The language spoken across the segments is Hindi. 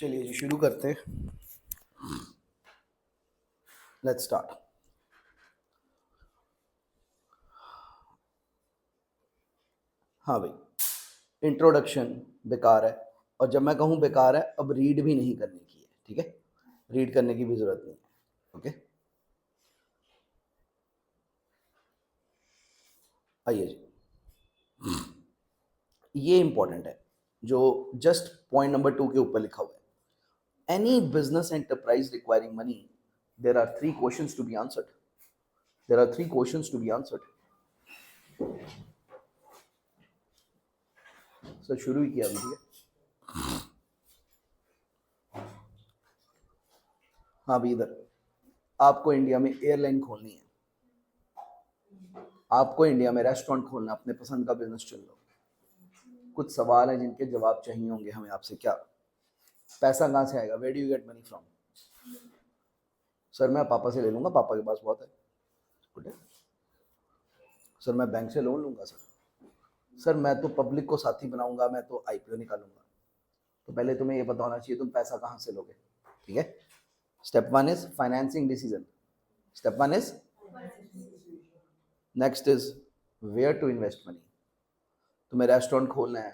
चलिए जी शुरू करते हैं। Let's start. हाँ भाई, इंट्रोडक्शन बेकार है, और जब मैं कहूँ बेकार है, अब रीड भी नहीं करने की है, ठीक है? रीड करने की भी जरूरत नहीं है। ओके, आइए जी, ये इंपॉर्टेंट है जो जस्ट पॉइंट नंबर 2 के ऊपर लिखा हुआ है। Any business enterprise requiring money, there are three questions to be answered. There are three questions to be answered. Sir शुरू ही किया अभी, ठीक है? हाँ भी, इधर आपको इंडिया में एयरलाइन खोलनी है, आपको इंडिया में रेस्टोरेंट खोलना, अपने पसंद का बिजनेस चुन लो। कुछ सवाल हैं जिनके जवाब चाहिए होंगे हमें आपसे। क्या पैसा कहाँ से आएगा? Where do you get money from? Sir मैं पापा से ले लूंगा, पापा के पास बहुत है। गुड है। सर मैं बैंक से लोन लूंगा। सर मैं तो पब्लिक को साथी बनाऊंगा, मैं तो आईपीओ निकालूंगा। तो पहले तुम्हें ये पता होना चाहिए तुम पैसा कहाँ से लोगे, ठीक है? Step one is financing decision. Step one is, next is where to invest money. तुम्हें रेस्टोरेंट खोलना है,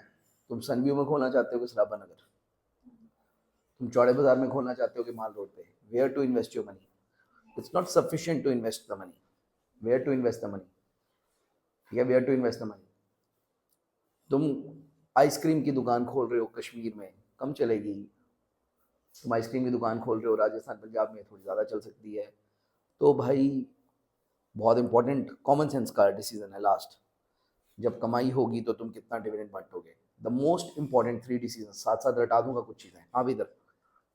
तुम सनव्यू में खोलना चाहते हो कि सराबा नगर? तुम चौड़े बाजार में खोलना चाहते हो कि माल रोड पे? Where to invest your money? It's not sufficient to invest the money, where to invest the money, ठीक है? Where to invest the money. तुम आइसक्रीम की दुकान खोल रहे हो कश्मीर में, कम चलेगी। तुम आइसक्रीम की दुकान खोल रहे हो राजस्थान पंजाब में, थोड़ी ज़्यादा चल सकती है। तो भाई बहुत इंपॉर्टेंट कॉमन सेंस का डिसीजन है लास्ट। जब कमाई होगी तो तुम कितना डिविडेंड बांटोगे। The most important three decision, साथ साथ रटा दूंगा कुछ चीज़ें। हाँ भी, इधर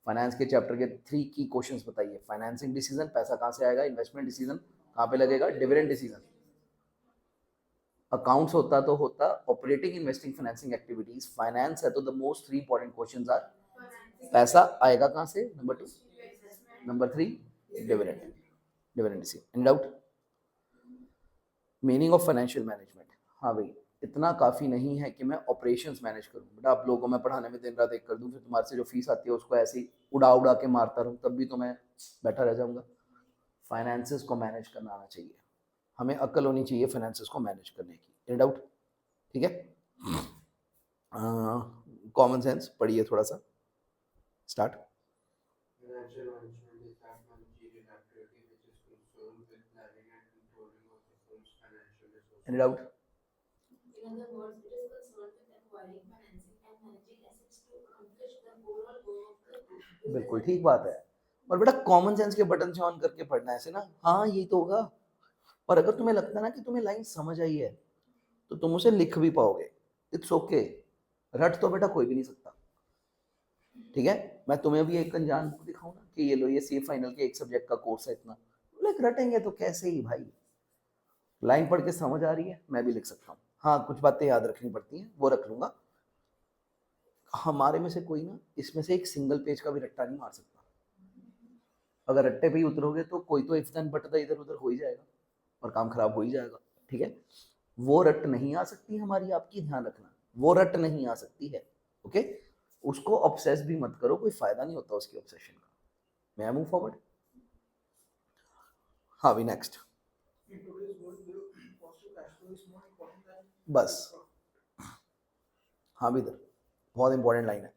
फाइनेंस के चैप्टर के 3 की क्वेश्चंस बताइए। फाइनेंसिंग डिसीजन, पैसा कहाँ से आएगा। इन्वेस्टमेंट डिसीजन, कहाँ पे लगेगा। Dividend decision. अकाउंट्स होता तो होता operating, investing, financing activities. Finance है तो the most three important questions are पैसा आएगा कहाँ से, number 2, number 3 dividend. Dividend decision. In doubt? Meaning of financial management, हाँ भाई इतना काफ़ी नहीं है कि मैं ऑपरेशंस मैनेज करूँ। बेटा आप लोगों को मैं पढ़ाने में दिन रात एक कर दूँ, फिर तुम्हारे से जो फीस आती है उसको ऐसे ही उड़ा उड़ा के मारता रहूँ, तब भी तो मैं बैठा रह जाऊँगा। फाइनेंसेस को मैनेज करना आना चाहिए, हमें अक्ल होनी चाहिए फाइनेंसेस को मैनेज करने की। In doubt? ठीक है, कॉमन सेंस पढ़िए थोड़ा सा। Start. Financial management is that managerial activity which is concerned with planning and controlling of the firm's financial any resources. Doubt? In other words, it is concerned with acquiring, financing, and managing assets to accomplish the overall goal of the business. बिल्कुल ठीक बात है। और बेटा कॉमन सेंस के बटन से ऑन करके पढ़ना है ऐसे ना, हाँ यही तो होगा। और अगर तुम्हें लगता है ना कि तुम्हें लाइन समझ आई है तो तुम उसे लिख भी पाओगे। इट्स ओके, रट तो बेटा कोई भी नहीं सकता, ठीक है? मैं तुम्हें भी एक अनजान बुक दिखाऊं ना कि ये लो, ये सी फाइनल के एक सब्जेक्ट का कोर्स है इतना, लाइक रटेंगे तो कैसे ही भाई। लाइन पढ़ के समझ आ रही है, मैं भी लिख सकता हूँ। हाँ कुछ बातें याद रखनी पड़ती हैं, वो रख लूंगा। हमारे में से कोई ना इसमें से एक सिंगल पेज का भी रट्टा नहीं मार सकता। अगर रट्टे पे ही उतरोगे तो कोई तो इफ देन बट इधर उधर हो ही जाएगा और काम खराब हो ही जाएगा, ठीक है? वो रट नहीं आ सकती हमारी आपकी, ध्यान रखना, वो रट नहीं आ सकती है। ओके, उसको ऑब्सेस भी मत करो, कोई फायदा नहीं होता उसकी ऑब्सेशन का। मैं मूव फॉरवर्ड। हाँ भी, नेक्स्ट। बस, हाँ भी इधर बहुत इंपॉर्टेंट लाइन है।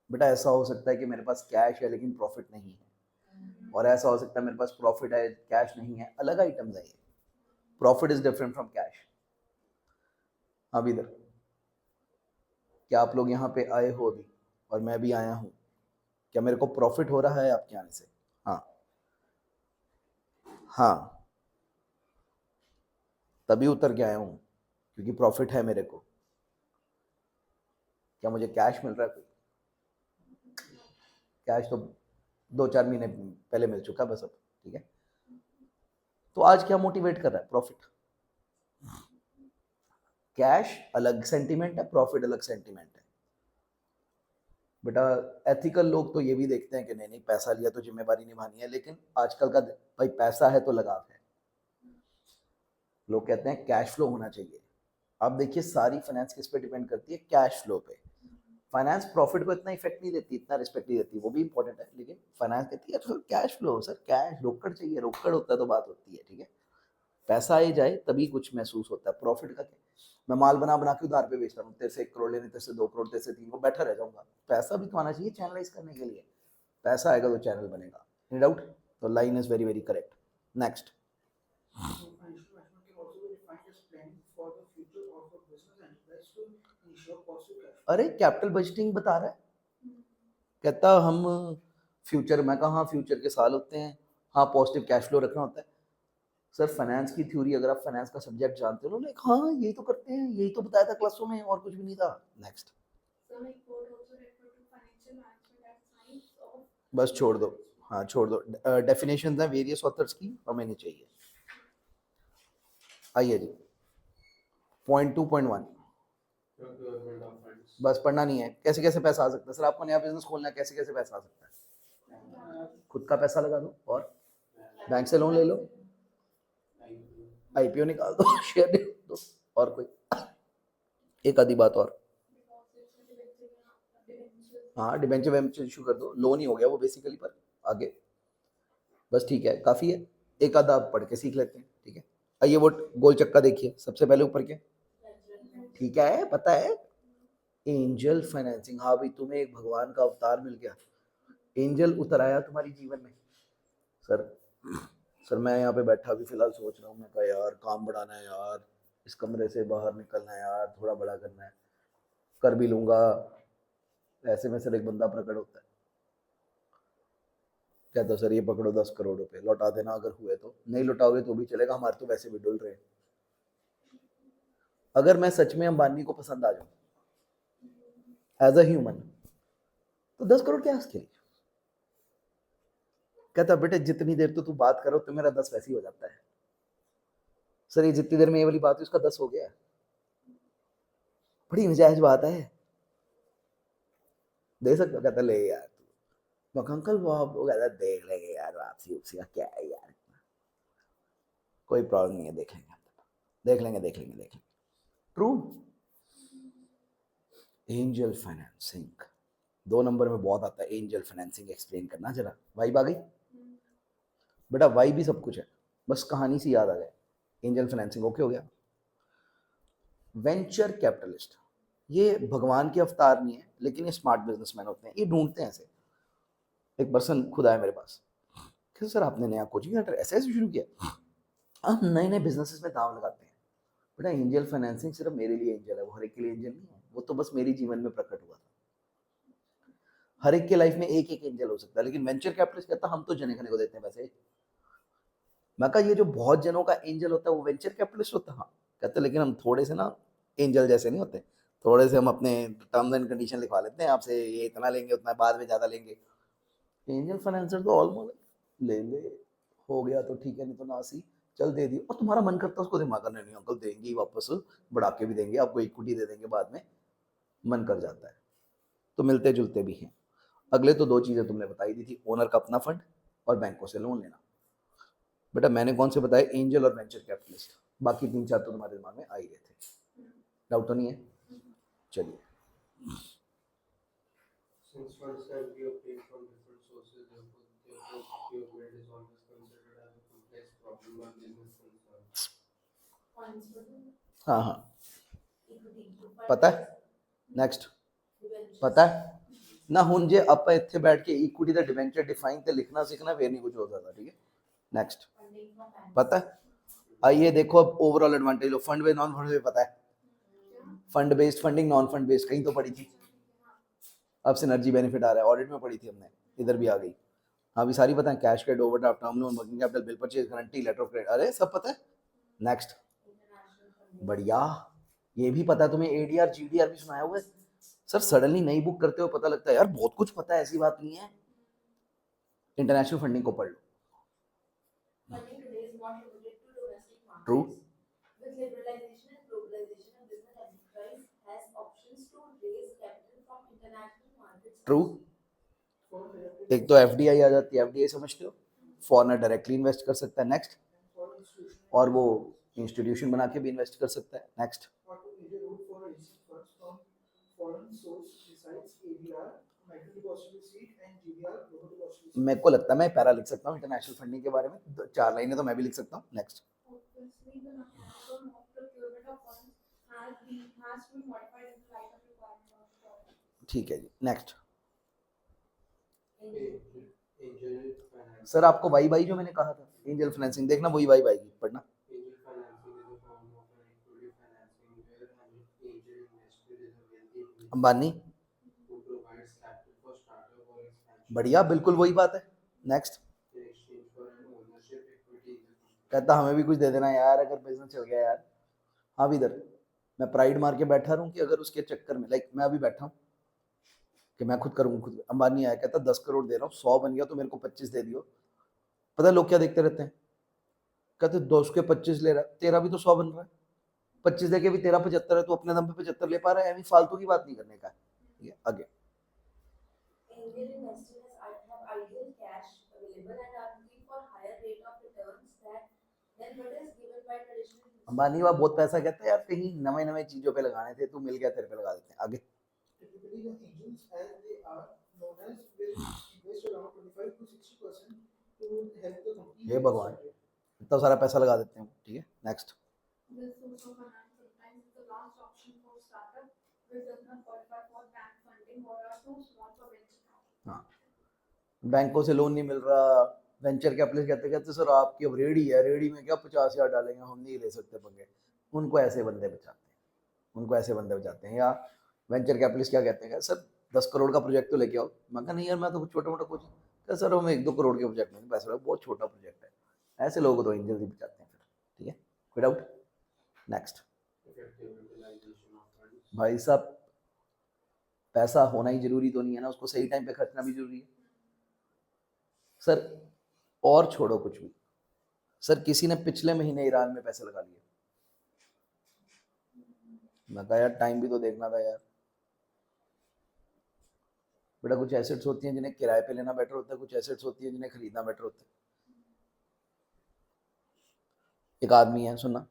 बेटा ऐसा हो सकता है कि मेरे पास कैश है लेकिन प्रॉफिट नहीं है, और ऐसा हो सकता है मेरे पास प्रॉफिट है कैश नहीं है, अलग आइटम्स है ये। Profit is different from cash. हाँ इधर, क्या आप लोग यहाँ पे आए हो अभी और मैं भी आया हूँ, क्या मेरे को प्रॉफिट हो रहा है आपके आने से? हाँ, हाँ तभी उतर के आया हूँ क्योंकि प्रॉफिट है मेरे को। क्या मुझे कैश मिल रहा है? कोई कैश तो 2-4 महीने पहले मिल चुका बस अब, ठीक है? तो आज क्या मोटिवेट कर रहा है? प्रॉफिट। कैश अलग सेंटीमेंट है, प्रॉफिट अलग सेंटीमेंट है। बेटा एथिकल लोग तो ये भी देखते हैं कि नहीं नहीं पैसा लिया तो जिम्मेवारी निभानी है, लेकिन आजकल का भाई पैसा है तो लगाव है। लोग कहते हैं कैश फ्लो होना चाहिए। अब देखिए सारी फाइनेंस किस पे डिपेंड करती है? कैश फ्लो पे। फाइनेंस प्रॉफिट को इतना इफेक्ट नहीं देती, इतना रिस्पेक्ट नहीं देती, वो भी इंपॉर्टेंट है, लेकिन फाइनेंस कहती है तो कैश फ्लो सर, कैश रोकड़ चाहिए, रोकड़ होता है तो बात होती है, ठीक है। पैसा आए जाए तभी कुछ महसूस होता है, प्रॉफिट का क्या। मैं माल बना बना के उधार पे बेच रहा हूँ, तेरे से 1 करोड़ लेने, तेरे से 2 करोड़, तेरे से 3 को बैठा रह जाऊंगा। पैसा भी तो आना चाहिए चैनलाइज करने के लिए, पैसा आएगा तो चैनल बनेगा, नो डाउट। तो line is very very correct. Next. So financial management can also be defined as planning for the future of a business enterprise to ensure positive cash flow. अरे कैपिटल बजटिंग बता रहा है, कहता हम फ्यूचर, मैं कहा हाँ फ्यूचर के साल होते हैं, हाँ पॉजिटिव कैश फ्लो रखना होता है। सर फाइनेंस की थ्योरी, अगर आप फाइनेंस का सब्जेक्ट जानते हो ना, लाइक हाँ यही तो करते हैं, यही तो बताया था क्लासों में, और कुछ भी नहीं था। Next. So like board also refer to financial management as science of बस छोड़ दो, हाँ छोड़ दो, डेफिनेशन है वेरियस ऑथर्स की, हमें नहीं चाहिए। आइए जी, पॉइंट 2.1, बस पढ़ना नहीं है। कैसे कैसे पैसा आ सकता है सर, आपको नया बिजनेस खोलना है, कैसे कैसे पैसा आ सकता है। खुद का पैसा लगा दो, और बैंक से लोन ले लो, आईपीओ निकाल दो, शेयर दो, और कोई एक आधी बात और, हाँ डिबेंचर वेंचर इशू कर दो, लोन ही हो गया वो बेसिकली, पर आगे बस ठीक है, काफी है। एक आधा आप पढ़ के सीख लेते हैं, ठीक है। आइए वो गोल चक्का देखिए, सबसे पहले ऊपर के, ठीक है पता है, एंजल फाइनेंसिंग। हाँ भाई, तुम्हें एक भगवान का अवतार मिल गया, एंजल उतर आया तुम्हारी जीवन में। सर मैं यहाँ पे बैठा भी फिलहाल सोच रहा हूँ, मैं कहा यार काम बढ़ाना है यार, इस कमरे से बाहर निकलना है यार, थोड़ा बड़ा करना है, कर भी लूंगा। ऐसे में सर एक बंदा प्रकट होता है, कहता सर ये पकड़ो 10 करोड़ रुपए, लौटा देना, अगर हुए तो, नहीं लौटाओगे तो भी चलेगा, हमारे तो वैसे भी डुल रहे हैं। अगर मैं सच में अंबानी को पसंद आ जाऊं एज अ ह्यूमन, तो 10 करोड़ क्या उसके लिए। कहता बेटे जितनी देर तो तू बात करो तो मेरा 10 वैसे ही हो जाता है। सर ये जितनी देर में ये वाली बात हुई, उसका 10 हो गया, बड़ी मिजाज बात है, दे सकते हो। कहता ले यार तू, मैं कहा, अंकल वो कहता देख लेंगे यार, वापसी उपसी का क्या है यार, कोई प्रॉब्लम नहीं है, देख लेंगे देख लेंगे देख लेंगे देख लेंगे। ट्रू। एंजल फाइनेंसिंग 2 नंबर में बहुत आता है, एंजल फाइनेंसिंग एक्सप्लेन करना जरा, वाइब आ गई बेटा, वाइब भी सब कुछ है, बस कहानी से याद आ जाए। एंजल फाइनेंसिंग ओके हो गया। वेंचर कैपिटलिस्ट, ये भगवान के अवतार नहीं है, लेकिन ये स्मार्ट बिजनेसमैन होते हैं, ये ढूंढते हैं ऐसे। एक पर्सन खुद आया मेरे पास कि सर आपने नया कोचिंग सेंटर ऐसे ऐसे शुरू किया, हम नए नए बिजनेसेस में दाव लगाते हैं। बेटा एंजल फाइनेंसिंग सिर्फ मेरे लिए एंजल है, वो हर एक के लिए एंजल नहीं है, वो तो बस मेरे जीवन में प्रकट हुआ था। हर एक के लाइफ में एक एक एंजल हो सकता है, लेकिन वेंचर कैपिटलिस्ट कहता हम तो जने खने को देते हैं पैसे। मैं कहा ये जो बहुत जनों का एंजल होता है वो वेंचर कैपिटलिस्ट होता है। हाँ कहते लेकिन हम थोड़े से ना एंजल जैसे नहीं होते, थोड़े से हम अपने टर्म्स एंड कंडीशन लिखवा लेते हैं, आपसे ये इतना लेंगे, उतना बाद में ज़्यादा लेंगे। एंजल फाइनेंसर तो ऑलमोस्ट लेंगे, हो गया तो ठीक है, नहीं तो ना सी चल दे दी, और तुम्हारा मन करता है उसको दिमाग करने, नहीं अंकल देंगे ही वापस, बढ़ा के भी देंगे, आपको इक्विटी दे देंगे बाद में, मन कर जाता है। तो मिलते जुलते भी हैं। अगले तो 2 चीज़ें तुमने बताई दी थी, ओनर का अपना फंड और बैंकों से लोन लेना। बेटा मैंने कौन से बताए, एंजल और वेंचर कैपिटलिस्ट, बाकी 3-4 तो तुम्हारे दिमाग में आ ही गए थे, डाउट तो नहीं है। चलिए Since funds can be obtained from different sources, therefore procurement is always considered as a complex problem or business concern. points for the हाँ हाँ equity. पता है। नेक्स्ट, पता है ना ਹੁਣ ਜੇ ਆਪਾਂ ਇੱਥੇ ਬੈਠ ਕੇ ਇਕੁਇਟੀ ਦਾ ਡਿਬੈਂਚਰ ਡਿਫਾਈਨ ਤੇ ਲਿਖਣਾ सीखना ਫੇਰ नहीं कुछ हो सकता, ठीक है। Next, Funding from banks. पता है। आइए देखो अब ओवरऑल एडवांटेज लो, fund based non fund based पता है, fund based funding non fund based कहीं तो पढ़ी थी, अब सिनर्जी बेनिफिट आ रहा है, ऑडिट में पढ़ी थी हमने, इधर भी आ गई। हाँ भी सारी पता है, cash credit, overdraft, term loan, working capital, bill purchase, guarantee, letter of credit, अरे सब पता है। Next, International funding. बढ़िया, ये भी पता है तुम्हें, एडीआर जीडीआर भी सुनाया हुआ है। सर सडनली नई बुक करते हो पता लगता है यार बहुत कुछ पता है, ऐसी बात नहीं है। इंटरनेशनल फंडिंग को पढ़ लो। Funding today is not limited to domestic markets. True. With liberalization and globalization, a business enterprise has options to raise capital from international markets. True. For directly एक तो एफडीआई आ जाती है, एफडीआई समझते हो, फॉरेनर डायरेक्टली इन्वेस्ट कर सकता है। नेक्स्ट, for institution और वो इंस्टीट्यूशन बना के भी इन्वेस्ट कर सकता है। Next, or to major route for raising funds from foreign source sites, ADR, micro deposit receipt and GDR, lower deposit receipt. मेरे को लगता है मैं पैरा लिख सकता हूँ इंटरनेशनल फंडिंग के बारे में, 4 लाइनें तो मैं भी लिख सकता हूँ. Next. Obviously, the mechanism of procurement of funds has been modified in the light of requirement of the product. ठीक है जी. नेक्स्ट. Angel finance. सर आपको वाई बाई जो मैंने कहा था, एंजल फाइनेंसिंग देखना, वही वाई बाई की पढ़ना. Angel financing is a form of an equity financing where an angel investor is a wealthy individual Ambani. who provides capital for startup or expansion बढ़िया, बिल्कुल वही बात है. Next. in exchange for an ownership equity in the company. कहता हमें भी कुछ दे देना यार अगर बिजनेस चल गया यार. हाँ भी इधर मैं प्राइड मार के बैठा रहूं कि अगर उसके चक्कर में लाइक मैं अभी बैठा हूँ कि मैं खुद करूँगा खुद. अंबानी आया कहता 10 करोड़ दे रहा हूँ, 100 बन गया तो मेरे को 25 दे दियो. पता है लोग क्या देखते रहते हैं, कहते 2 के 25 ले रहा है, तेरा भी तो 100 बन रहा है, 25 देके भी तेरा 75 है, तो अपने दम पे 75 ले पा रहा है. यानी फालतू की बात नहीं करने का है. ठीक है आगे. Angel investors have ideal cash available and are looking for higher rate of returns than what is given by traditional investors. Ambani वह बहुत पैसा कहता है यार, कहीं नवे नवे चीजों पे लगाने थे, तू मिल गया तेरे पे लगा देते हैं. आगे. Typically, the angels, as they are known as, will invest around 25 to 60% to help the company. Hey get भगवान, started. इतना सारा पैसा लगा देते हैं. ठीक है next. This source of finance sometimes is the last option for startup which does not qualify for bank funding or are too small for venture capital. हाँ, बैंकों से लोन नहीं मिल रहा, वेंचर कैपिटलिस्ट कहते कहते सर आपकी अब रेडी है, रेडी में क्या 50,000 डालेंगे, हम नहीं ले सकते पंगे. उनको ऐसे बंदे बचाते हैं, उनको ऐसे बंदे बचाते हैं. या वेंचर कैपिटलिस्ट क्या कहते हैं, सर 10 करोड़ का प्रोजेक्ट तो लेके आओ. मैं कहा नहीं यार मैं तो कुछ छोटा मोटा कुछ, क्या सर हमें 1-2 करोड़ के प्रोजेक्ट में पैसा लगा, बहुत छोटा प्रोजेक्ट है. ऐसे लोगों को तो एंजल ही बचाते हैं फिर. ठीक है कोई doubt. Next. Effective utilization of funds. भाई साहब पैसा होना ही जरूरी तो नहीं है ना, उसको सही टाइम पे खर्चना भी जरूरी है. सर और छोड़ो कुछ भी, सर किसी ने पिछले महीने ईरान में पैसे लगा लिए. मैं कहा यार टाइम भी तो देखना था यार. बेटा कुछ एसेट्स होती हैं जिन्हें किराए पे लेना बेटर होता है, कुछ एसेट्स होती हैं जिन्हें खरीदना बेटर होता है. एक आदमी है सुनना,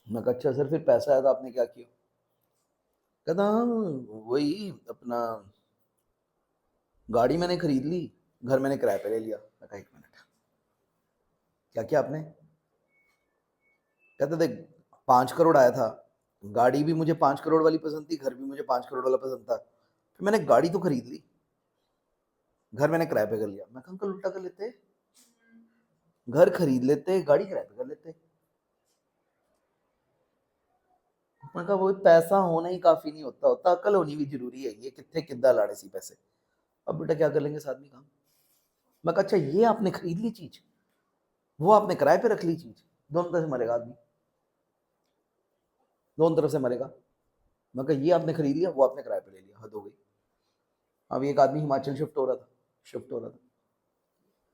मैं कहा अच्छा सर फिर पैसा आया तो आपने क्या किया. कहता हाँ वही अपना गाड़ी मैंने खरीद ली, घर मैंने किराए पे ले लिया. मैं कहा 1 मिनट क्या किया आपने. कहते देख 5 करोड़ आया था, गाड़ी भी मुझे 5 करोड़ वाली पसंद थी, घर भी मुझे 5 करोड़ वाला पसंद था, फिर मैंने गाड़ी तो खरीद ली, घर मैंने किराए पे कर लिया. मैं कहा अंकल उल्टा कर लेते, घर खरीद लेते गाड़ी किराए पे कर लेते. मैं कहा वो पैसा होना ही काफी नहीं होता, होता अकल होनी भी जरूरी है. ये कितने किद्दा लाड़े सी पैसे. अब बेटा क्या कर लेंगे इस आदमी का. मैं कहा अच्छा ये आपने खरीद ली चीज, वो आपने किराए पे रख ली चीज, दोनों तरफ से मरेगा आदमी, दोनों तरफ से मरेगा. मैं कहा ये आपने खरीद लिया, वो आपने किराए पे ले लिया, हद हो गई. अब एक आदमी हिमाचल शिफ्ट हो रहा था.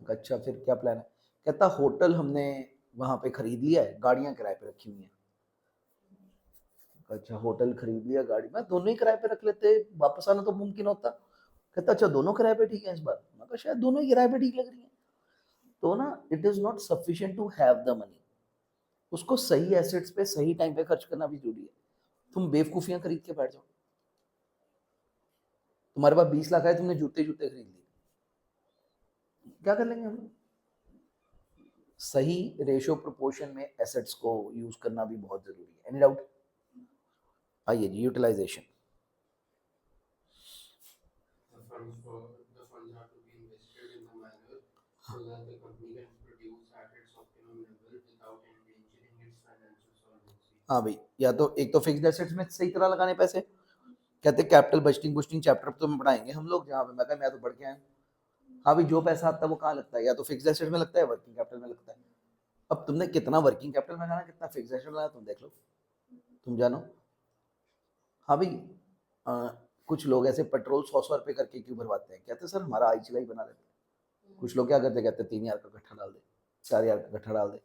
मैं कहा अच्छा फिर क्या प्लान है. कहता होटल हमने वहां पे खरीद लिया है, गाड़ियां किराए पे रखी हुई हैं. अच्छा होटल खरीद लिया, गाड़ी मैं दोनों ही किराए पे रख लेते, वापस आना तो मुमकिन होता. कहता अच्छा दोनों किराए पे ठीक है इस बार. मैं कहा शायद दोनों ही किराए पे ठीक लग रही है. तो ना it is not sufficient to have the money, उसको सही एसेट्स पे सही टाइम पे खर्च करना भी जरूरी है. तुम बेवकूफियां खरीद के बैठ जाओ, तुम्हारे पास 20 लाख है, तुमने जूते खरीद लिए, क्या कर लेंगे हम. सही रेशियो प्रोपोर्शन में एसेट्स को यूज करना भी बहुत जरूरी है. Any doubt. आइए जी utilisation. The funds are to be invested in a manner so that the company can produce at its optimum level without endangering its financial solvency. हाँ भाई, या तो एक तो फिक्स्ड एसेट्स में सही तरह लगाने पैसे, कहते कैपिटल बजटिंग बुस्टिंग चैप्टर तो में पढ़ाएंगे हम लोग, जहाँ पे मैं तो पढ़ के आया. हाँ भाई जो पैसा आता है वो कहाँ लगता है, या तो फिक्स्ड एसेट में लगता है, वर्किंग कैपिटल में लगता है. अब तुमने कितना वर्किंग कैपिटल में लगाना, कितना फिक्स्ड एसेट में लगाना, तुम देख लो, तुम जानो. हाँ भाई कुछ लोग ऐसे पेट्रोल 100 रुपए करके क्यों भरवाते हैं, कहते सर हमारा आई चलाई बना लेते हैं. कुछ लोग क्या करते, कहते 3,000 का इकट्ठा डाल दे, 4,000 का इकट्ठा डाल दे.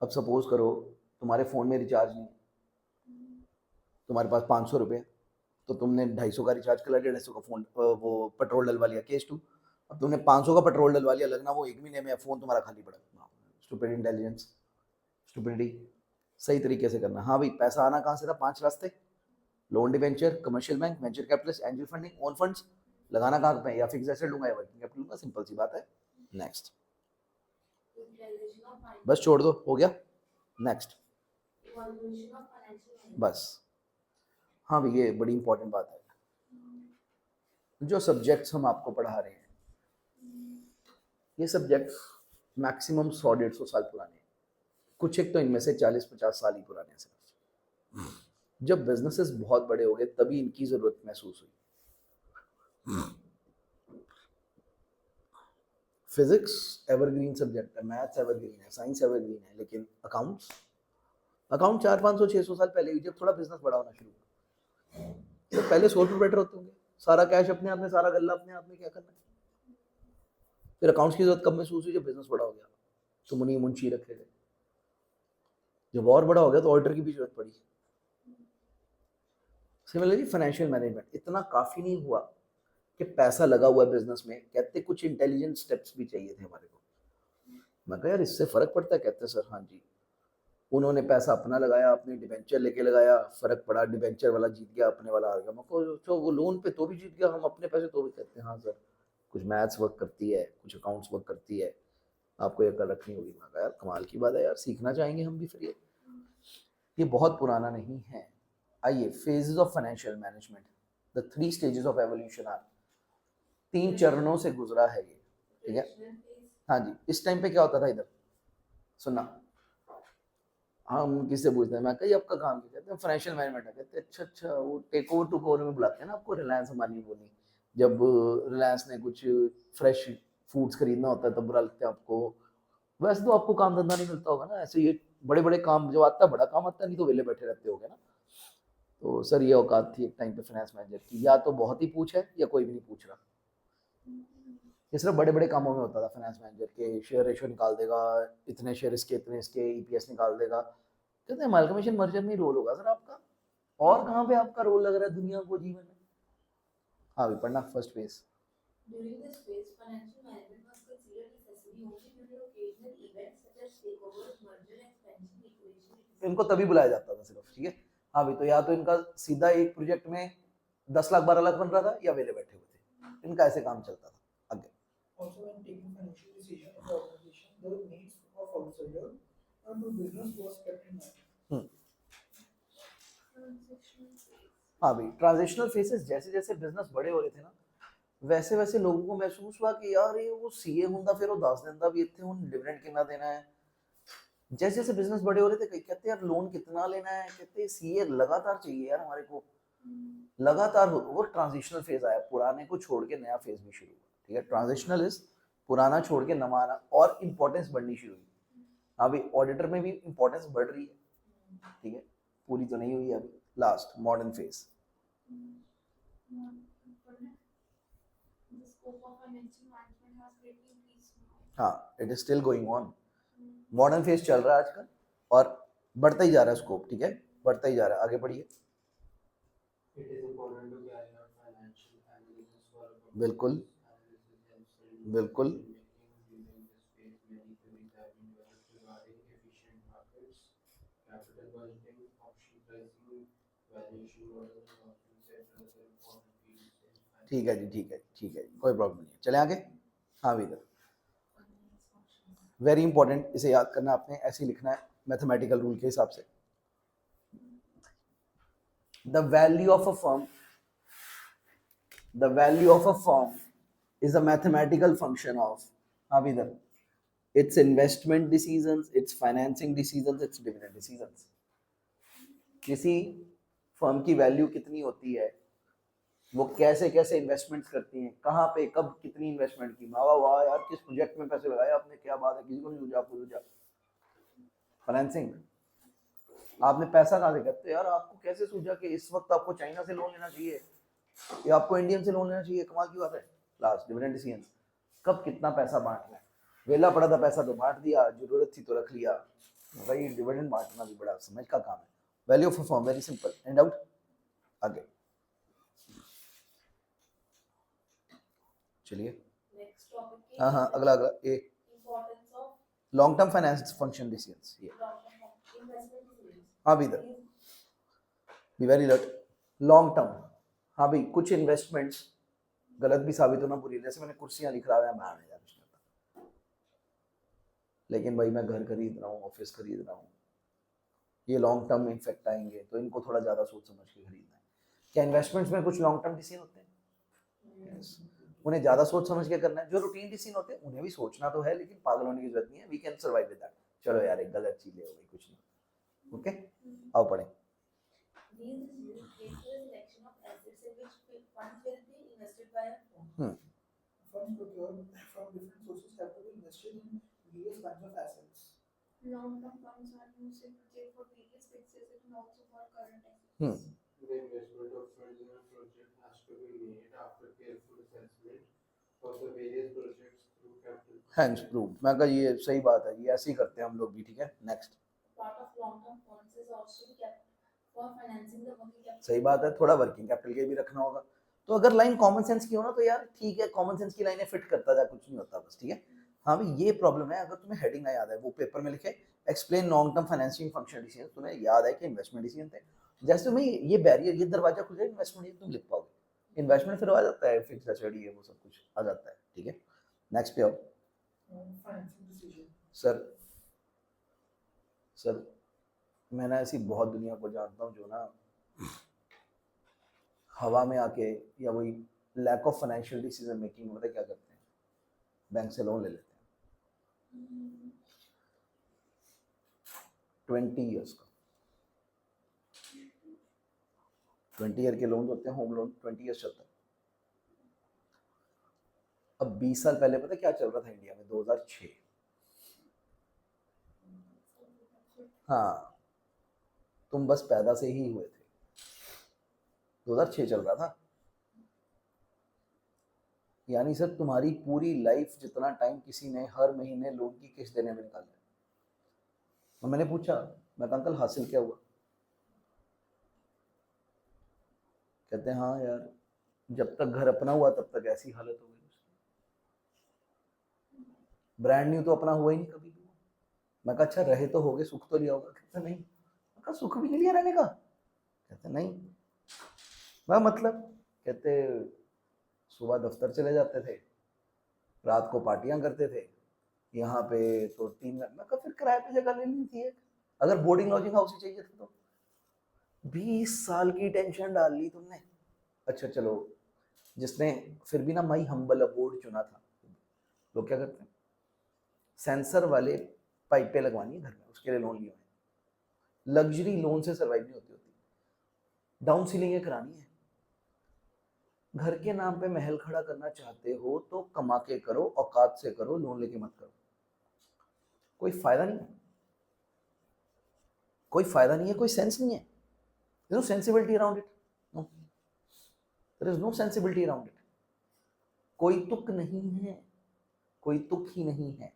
अब सपोज करो तुम्हारे फ़ोन में रिचार्ज नहीं, तुम्हारे पास 500 रुपये, तो तुमने 250 का रिचार्ज कर लिया, 150 का फ़ोन वो पेट्रोल डलवा लिया, केस 2. अब तुमने 500 का पेट्रोल डलवा लिया, लगना वो 1 महीने में फ़ोन तुम्हारा खाली पड़ा. Stupid intelligence, stupidity. सही तरीके से करना। हाँ भाई, पैसा आना कहाँ से था? 5 रास्ते, loan debenture, commercial bank, venture capitalist, angel funding, own funds. लगाना कहाँ पे? या फिक्स एसेट लूंगा या वर्किंग कैपिटल लूंगा, सिंपल सी बात है। Next, Utilization of finance. बस छोड़ दो, हो गया। Next, Evaluation of financial management. बस। हाँ भाई, ये बड़ी इंपॉर्टेंट बात है। जो सब्जेक्ट्स हम आपको पढ़ा रहे हैं, ये सब्जेक्ट्स मैक्सिमम 100-150 साल पुराने हैं, कुछ एक तो इनमें से 40-50 साल ही पुराने हैं सिर्फ। जब बिजनेसेस बहुत बड़े हो गए तभी इनकी जरूरत महसूस हुई। फिजिक्स एवरग्रीन सब्जेक्ट है, मैथ्स एवरग्रीन है, साइंस एवरग्रीन है, लेकिन अकाउंट 400-500-600 साल पहले हुई, जब थोड़ा बिजनेस बड़ा होना शुरू हुआ। तो पहले सोल प्रोप्राइटर होते होंगे, सारा कैश अपने आप में, सारा गल्ला अपने आप में, क्या करना है। फिर अकाउंट्स की जरूरत कब महसूस हुई? जब बिजनेस बड़ा हो गया तो मुनी मुंशी रखे गए। जब और बड़ा हो गया तो ऑडिटर की भी जरूरत पड़ी। सिमिलरली फाइनेंशियल मैनेजमेंट इतना काफी नहीं हुआ कि पैसा लगा हुआ है बिजनेस में, कहते कुछ इंटेलिजेंट स्टेप्स भी चाहिए थे हमारे को। मैं कहा यार इससे फर्क पड़ता है? कहते सर हाँ जी। उन्होंने पैसा अपना लगाया, अपने डिबेंचर लेके लगाया, फर्क पड़ा, डिबेंचर वाला जीत गया, अपने वाला हार गया। मैं तो वो लोन पे तो भी जीत गया, हम अपने पैसे तो भी। कहते हैं हाँ सर, कुछ मैथ्स वर्क करती है, कुछ अकाउंट्स वर्क करती है, आपको ये कर रखनी होगी। मैं कहा यार कमाल की बात है यार, सीखना चाहेंगे हम भी। फिर ये बहुत पुराना नहीं है। आइए, phases of financial management, the 3 stages of evolution are, 3 चरणों से गुजरा है ये, ठीक है। Traditional phase. हाँ जी, इस टाइम पे क्या होता था इधर? सुनना, हम किससे पूछते हैं, मैं कही आपका काम क्या? कहते हैं फाइनेंशियल मैनेजमेंट है। कहते हैं अच्छा अच्छा, वो टेक ओवर टू ओवर में बुलाते हैं ना आपको, रिलायंस अंबानी बोली। जब रिलायंस ने कुछ फ्रेश फूड्स खरीदना होता है तब बुला लेते हैं आपको। वैसे तो आपको काम धंधा नहीं मिलता होगा ना, ऐसे ये बड़े बड़े काम जो आता है, बड़ा काम आता है, नहीं तो वेले बैठे रहते होगे ना। तो सर ये औकात थी एक टाइम पे फाइनेंस मैनेजर की, या तो बहुत ही पूछ है या कोई भी नहीं पूछ रहा। ये सिर्फ बड़े बड़े कामों में होता था फाइनेंस मैनेजर के, शेयर रेशियो निकाल देगा, इतने शेयर इसके, इतने इसके, ईपीएस निकाल देगा। कहते हैं अमाल्गमेशन मर्जर में रोल होगा सर आपका, और कहाँ पे आपका रोल लग रहा है दुनिया को, जीवन में। हाँ भी पढ़ना, first phase. During this phase, financial management was considered necessary only due to occasional events such as takeovers, merger, expansion, liquidation, etc. इनको तभी बुलाया जाता था सिर्फ, ठीक है। हाँ भी, तो या तो इनका सीधा एक प्रोजेक्ट में 10 लाख 12 लाख बन रहा था, या वेले बैठे हुए थे, इनका ऐसे काम चलता था। आगे, Also, when taking financial decision in the organization, the needs of outsider and the business was kept in mind. Transitional phase. हाँ भाई, ट्रांजिशनल फेसेस, जैसे जैसे बिजनेस बड़े हो रहे थे ना, वैसे वैसे लोगों को महसूस हुआ कि यार ये वो सीए हुंदा, फिर वो 10 दिन भी इतने हुन डिविडेंड कितना देना है। जैसे जैसे बिजनेस बड़े हो रहे थे, कई कहते यार लोन कितना लेना है, कहते सीए लगातार चाहिए यार हमारे को, लगातार वो ट्रांजिशनल फेज आया, पुराने को छोड़ के नया फेज भी शुरू हुआ, ठीक है। ट्रांजिशनल इज पुराना छोड़ के नवा आना, और इंपॉर्टेंस बढ़नी शुरू हुई। अभी ऑडिटर में भी इंपॉर्टेंस बढ़ रही है, ठीक है, पूरी तो नहीं हुई अभी। Last, modern phase. The scope of financial management has greatly increased now. हाँ, it is still going on. Modern phase चल रहा है आजकल, और बढ़ता ही जा रहा है स्कोप, ठीक है, बढ़ता ही जा रहा है। आगे बढ़िए। It is important to carry out financial analysis for a purpose. बिल्कुल Analysis helps in बिल्कुल decision making. During this phase, many theories have been developed regarding efficient markets, capital budgeting, option pricing, valuation models, and option sets are other important fields in finance. ठीक है जी, ठीक है ठीक है, कोई प्रॉब्लम नहीं है, चले आगे। हाँ भी, वेरी इंपॉर्टेंट, इसे याद करना आपने, ऐसे ही लिखना है मैथमेटिकल रूल के हिसाब से। The value of a firm, the value of a firm is a mathematical function of, हाँ भी इधर, it's investment decisions, it's financing decisions, it's dividend decisions. किसी फर्म की वैल्यू कितनी होती है, वो कैसे कैसे इन्वेस्टमेंट्स करती हैं, कहाँ पे कब कितनी इन्वेस्टमेंट की, वाह वाह यार किस प्रोजेक्ट में पैसे लगाए आपने, क्या बात है, किसी को नहीं सूझा, आपको सूझा। फाइनेंसिंग, आपने पैसा कहाँ से करते यार, आपको कैसे सूझा कि इस वक्त आपको चाइना से लोन लेना चाहिए या आपको इंडियन से लोन लेना चाहिए, कमाल की बात है। लास्ट, डिविडेंड डिसीजंस, कब कितना पैसा बांटना है, वेला पड़ा था पैसा तो बांट दिया, जरूरत थी तो रख लिया। भाई डिविडेंड बांटना भी बड़ा समझ का काम है। Value of a firm, very simple. And out, आगे चलिए। Next topic is हाँ हाँ, अगला अगला, ए importance of long term finance function decisions. ये long-term investment decision. हाँ भी इधर be very alert. Long term, हाँ भाई कुछ इन्वेस्टमेंट्स गलत भी साबित होना बुरी है। जैसे मैंने कुर्सियां लिख रहा है मैं आने जा कुछ नहीं होता, लेकिन भाई मैं घर खरीद रहा हूँ, ऑफिस खरीद रहा हूँ, ये लॉन्ग टर्म में इफेक्ट आएंगे, तो इनको थोड़ा ज़्यादा सोच समझ के खरीदना है। क्या इन्वेस्टमेंट्स में कुछ लॉन्ग टर्म डिसीजन होते हैं? Yes. उन्हें ज़्यादा सोच समझ के करना है। जो रूटीन डिसीजन होते हैं उन्हें भी सोचना तो है, लेकिन पागल होने की जरूरत नहीं है। We can survive with that. चलो यार एक गलत चीज़ ले हो गई, कुछ नहीं। ओके, आओ पढ़ें। These decisions lead to a selection of assets in which funds will be invested by a firm. Funds procured from different sources have to be invested in various kinds of assets. Long-term funds are used in project for various fixed assets and also for current assets. The investment of funds in a project has to be made after careful assessment of the various projects through capital. Hands prove. मैं कहा ये सही बात है, ये ऐसे ही करते हैं हम लोग भी। ठीक है, next. Part of long-term funds is also kept for financing the working capital. सही बात है, थोड़ा वर्किंग कैपिटल के भी रखना होगा। तो अगर लाइन कॉमन सेंस की हो ना तो यार ठीक है, कॉमन सेंस की लाइनें फिट करता जा, कुछ नहीं होता बस। ठीक है, हाँ भाई ये प्रॉब्लम है। अगर तुम्हें हेडिंग ना याद है, वो पेपर में लिखे explain long term financing function decision, तुम्हें याद है कि इन्वेस्टमेंट डिसीजन थे। जैसे तुम्हें ये बैरियर, ये दरवाजा खुल जाए इन्वेस्टमेंट, तुम लिख पाओगे। इन्वेस्टमेंट फिर आ जाता है, फिक्स्ड एसेट ये वो सब कुछ आ जाता है। ठीक है, नेक्स्ट पे आओ। Financing decision. सर मैं ना ऐसी बहुत दुनिया को जानता हूँ जो ना हवा में आके या वही lack of financial decision making में पता है क्या करते हैं, बैंक से लोन ले लेते हैं 20 ईयर्स का। 20 ईयर के लोन होते हैं, होम लोन 20 ईयर्स चलता है। अब 20 साल पहले पता है क्या चल रहा था इंडिया में? 2006। हाँ, तुम बस पैदा से ही हुए थे, 2006 चल रहा था। यानी सर तुम्हारी पूरी लाइफ जितना टाइम किसी ने हर महीने लोन की किस्त देने में निकाला है। और मैंने पूछा, मैं कहा अंकल हासिल क्या हुआ? कहते हैं हाँ यार, जब तक घर अपना हुआ तब तक ऐसी हालत हो गई उसकी, ब्रांड न्यू तो अपना हुआ ही नहीं कभी भी। मैं कहा अच्छा रहे तो होगे, सुख तो लिया होगा? कहते नहीं। मैं कहा सुख भी नहीं लिया रहने का? कहते नहीं। मैं मतलब, कहते सुबह दफ्तर चले जाते थे, रात को पार्टियां करते थे, यहाँ पे तो 3 घंटे। मैं कहा फिर किराए पे जगह लेनी थी एक, अगर बोर्डिंग लॉजिंग हाउस ही चाहिए था तो। 20 साल की टेंशन डाल ली तुमने। अच्छा चलो, जिसने फिर भी ना माई हम्बल अबोर्ड चुना था, लोग क्या करते हैं, सेंसर वाले पाइपें लगवानी है घर में, उसके लिए लोन लिए हुए। लग्जरी लोन से सर्वाइव नहीं होती, डाउन सीलिंग करानी है। घर के नाम पे महल खड़ा करना चाहते हो तो कमा के करो, औकात से करो, लोन लेके मत करो। कोई फायदा नहीं है, कोई फायदा नहीं है, कोई सेंस नहीं है। There is no sensibility around it. No. There is no sensibility around it. कोई तुक नहीं है, कोई तुक ही नहीं है।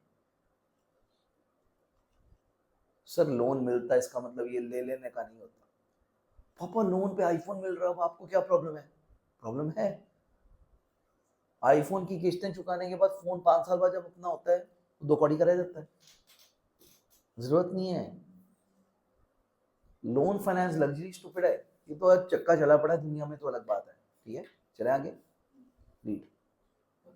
सर लोन मिलता है इसका मतलब ये ले लेने का नहीं होता। पापा लोन पे आईफोन मिल रहा है, आपको क्या प्रॉब्लम है? प्रॉब्लम है। आईफोन की किस्तें चुकाने के बाद फोन 5 साल बाद जब अपना होता है तो 2 कौड़ी कराया जाता है। जरूरत नहीं है। लोन फाइनेंस लग्जरी स्टूपिड है, ये तो आज चक्का चला पड़ा है दुनिया में, तो अलग बात है। ठीक है, चले आगे। Read.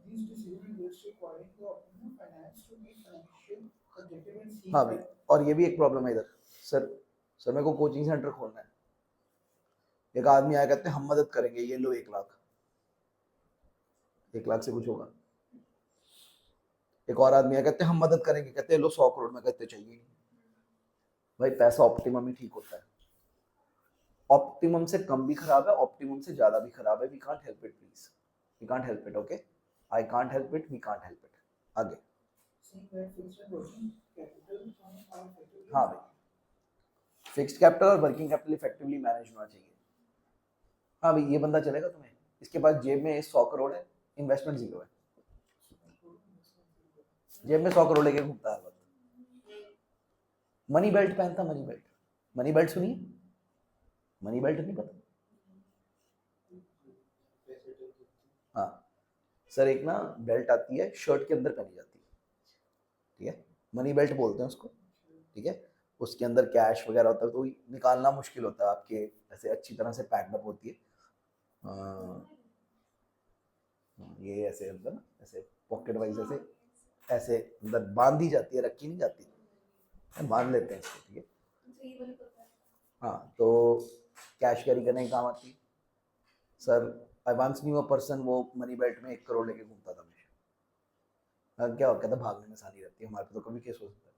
These decisions leads to acquiring the optimum finance to meet financial objective and seek हाँ भाई, और ये भी एक प्रॉब्लम है इधर। सर मेरे को कोचिंग सेंटर खोलना है। एक आदमी आया, कहते हैं हम मदद करेंगे, ये लो 1 लाख। 1 लाख से कुछ होगा? एक और आदमी आया, कहते हैं हम मदद करेंगे, कहते हैं लो 100 करोड़। में कहते चाहिए भाई, पैसा ऑप्टिमम ही ठीक होता है। ऑप्टिमम से कम भी खराब है, ऑप्टिमम से ज्यादा भी खराब है। We can't help it please, we can't help it. Okay, I can't help it, we can't help it. आगे। हाँ भाई, फिक्स्ड कैपिटल और वर्किंग कैपिटल इफेक्टिवली मैनेज होना चाहिए। हाँ भाई, ये बंदा चलेगा तुम्हें? इसके पास जेब में 100 करोड़ है, इन्वेस्टमेंट 0 है। जेब में 100 करोड़ लेके घूमता है। मनी बेल्ट पहनता, मनी बेल्ट। मनी बेल्ट सुनिए, मनी बेल्ट नहीं पता? हाँ सर, एक ना बेल्ट आती है, शर्ट के अंदर पहनी जाती है। ठीक है, मनी बेल्ट बोलते हैं उसको। ठीक है, उसके अंदर कैश वगैरह होता है तो निकालना मुश्किल होता है, आपके ऐसे अच्छी तरह से पैक्ड अप होती है। ये ऐसे अंदर ना ऐसे पॉकेट वाइज ऐसे ऐसे अंदर बांधी जाती है, रखी नहीं जाती, बांध लेते हैं इसको, ठीक है। तो ये वाली पता है। हाँ, तो कैश कैरी करने के काम आती है। Sir I once knew a person, वो मनी बेल्ट में 1 करोड़ लेके घूमता था हमेशा। क्या हो, कहता भागने में आसानी रहती है, हमारे पे तो कभी केस हो सकता है।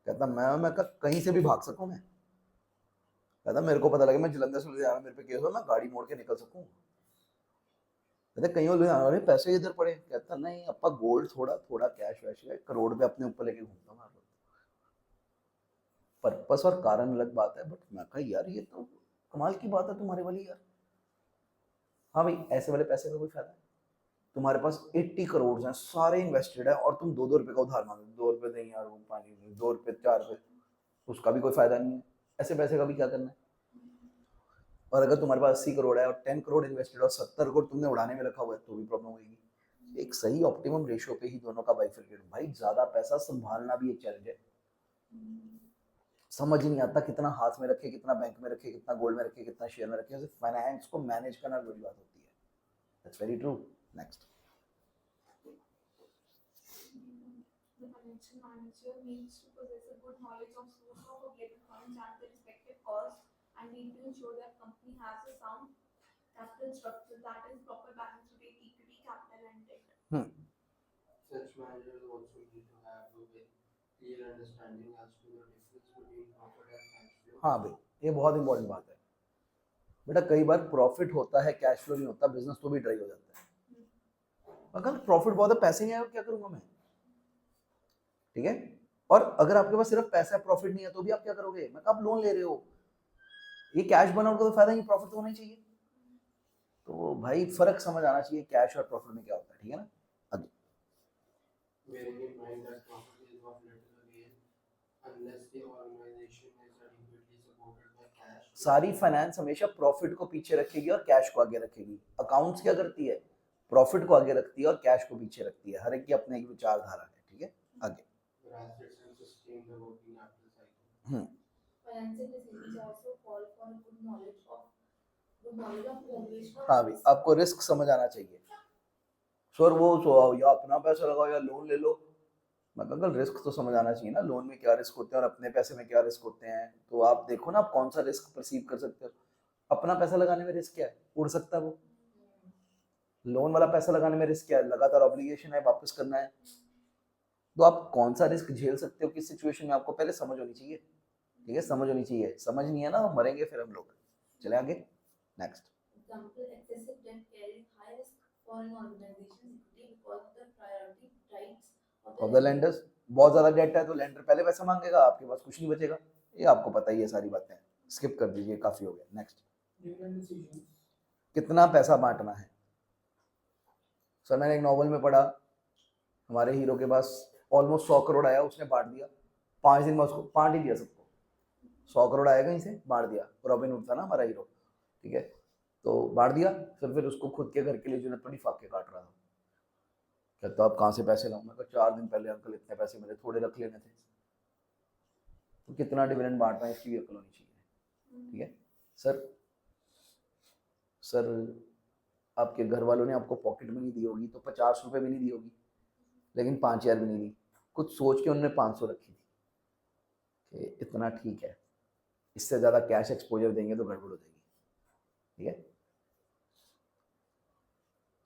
कहता मैं कहीं से भी भाग सकूं मैं। कहता मेरे को पता लगे मैं जलंधर से लुधियाना मेरे पे केस हो, मैं गाड़ी मोड़ के निकल सकूं। कहते कहीं और लुधियाना वाले पैसे इधर पड़े। कहता नहीं, अपा गोल्ड थोड़ा थोड़ा कैश वैश है, करोड़ पे अपने ऊपर लेके घूमता हूँ। पर्पस और कारण अलग बात है, बट मैं कहा यार ये तो कमाल की बात है तुम्हारे वाली यार। हाँ भाई, ऐसे वाले पैसे का कोई फायदा है? तुम्हारे पास 80 करोड़ हैं, सारे इन्वेस्टेड है, और तुम 2-2 रुपए का उधार मांगो। 2 रुपए नहीं यार, वो पानी नहीं, 2 रुपए 4 रुपए, उसका भी कोई फायदा नहीं है। ऐसे पैसे का भी क्या करना है? और अगर तुम्हारे पास 80 करोड़ है और 10 करोड़ इन्वेस्टेड और 70 करोड़ तुमने उड़ाने में रखा हुआ है तो भी प्रॉब्लम होगी। एक सही ऑप्टिमम रेशियो पे ही दोनों का बाइफरकेट। भाई ज्यादा पैसा संभालना भी एक चैलेंज है। समझ ही नहीं आता कितना हाथ में रखे, कितना बैंक में रखे, कितना गोल्ड में रखे, कितना शेयर में रखे। फाइनेंस को मैनेज करना बड़ी बात होती है। That's very true. Next. The financial manager needs to possess a good knowledge of source of available funds and their respective costs, and need to ensure that company has a sound capital structure that is proper balance between equity, capital, and debt. Such managers also need to have a very clear understanding as to the difference between profit and cash flow. हाँ भाई, ये बहुत इंपॉर्टेंट बात है बेटा। कई बार प्रॉफिट होता है, कैश फ्लो नहीं होता, बिजनेस तो भी ड्राई हो जाता है। अगर प्रॉफिट बहुत है, पैसे नहीं आए, क्या करूंगा मैं? ठीक है। और अगर आपके पास सिर्फ पैसा है, प्रॉफिट नहीं है, तो भी आप क्या करोगे? मैं आप लोन ले रहे हो, ये कैश बनाओ तो फायदा नहीं, प्रॉफिट तो होना ही चाहिए। तो भाई फर्क समझ आना चाहिए कैश और प्रॉफिट में क्या होता है, ठीक है ना। आगे। Bearing in mind that profit is of little avail unless the organization is adequately supported by cash. सारी फाइनेंस हमेशा प्रॉफिट को पीछे रखेगी और कैश को आगे रखेगी। अकाउंट्स क्या करती है? प्रॉफिट को आगे रखती है और कैश को पीछे रखती है। हर एक की अपनी एक विचारधारा है, ठीक है। आगे। For assets and sustain the working capital cycle. Financial decisions also call for a good knowledge of valuation of हाँ भाई, risk. आपको रिस्क समझ आना चाहिए। सर वो या अपना पैसा लगाओ या लोन ले लो। मतलब रिस्क तो समझ आना चाहिए ना, लोन में क्या रिस्क होते हैं और अपने पैसे में क्या रिस्क होते हैं। तो आप देखो ना, आप कौन सा रिस्क परसीव कर सकते हो। अपना पैसा लगाने में रिस्क क्या है? उड़ सकता है वो। लोन वाला पैसा लगाने में रिस्क क्या है? लगातार ऑब्लिगेशन है, वापस करना है। तो आप कौन सा रिस्क झेल सकते हो किस सिचुएशन में, आपको पहले समझ होनी चाहिए, ठीक है। समझ होनी चाहिए, समझ नहीं है ना मरेंगे फिर हम लोग। चले आगे। Next. Example, excessive debt carries high risk for an organization's equity because of the priority rights of the lenders. बहुत ज्यादा डेट है तो लेंडर पहले पैसा मांगेगा, आपके पास कुछ नहीं बचेगा। ये आपको पता ही है सारी बातें, स्किप कर दीजिए, काफी हो गया। नेक्स्ट। Dividend decisions. कितना पैसा बांटना है? सर मैंने एक नॉवल में पढ़ा, हमारे हीरो के पास ऑलमोस्ट 100 करोड़ आया, उसने बांट दिया 5 दिन में, उसको बांट ही दिया सबको। 100 करोड़ आया कहीं से, बांट दिया। रॉबिन हुड था ना हमारा हीरो, ठीक है। तो बांट दिया, फिर उसको खुद के घर के लिए जो थोड़ी फाके काट रहा था। कहता अब कहाँ से पैसे लाऊं? मैं 4 दिन पहले अंकल इतने पैसे मिले, थोड़े रख लेने थे। तो कितना डिविडेंड बांट रहे हैं इसकी भी अकल होनी चाहिए, ठीक है। सर आपके घर वालों ने आपको पॉकेट मनी दी होगी तो 50 रुपए भी नहीं दी होगी, लेकिन 5,000 भी नहीं दी। कुछ सोच के उन्होंने 500 रखी थी कि इतना ठीक है, इससे ज़्यादा कैश एक्सपोजर देंगे तो गड़बड़ हो जाएगी, ठीक है।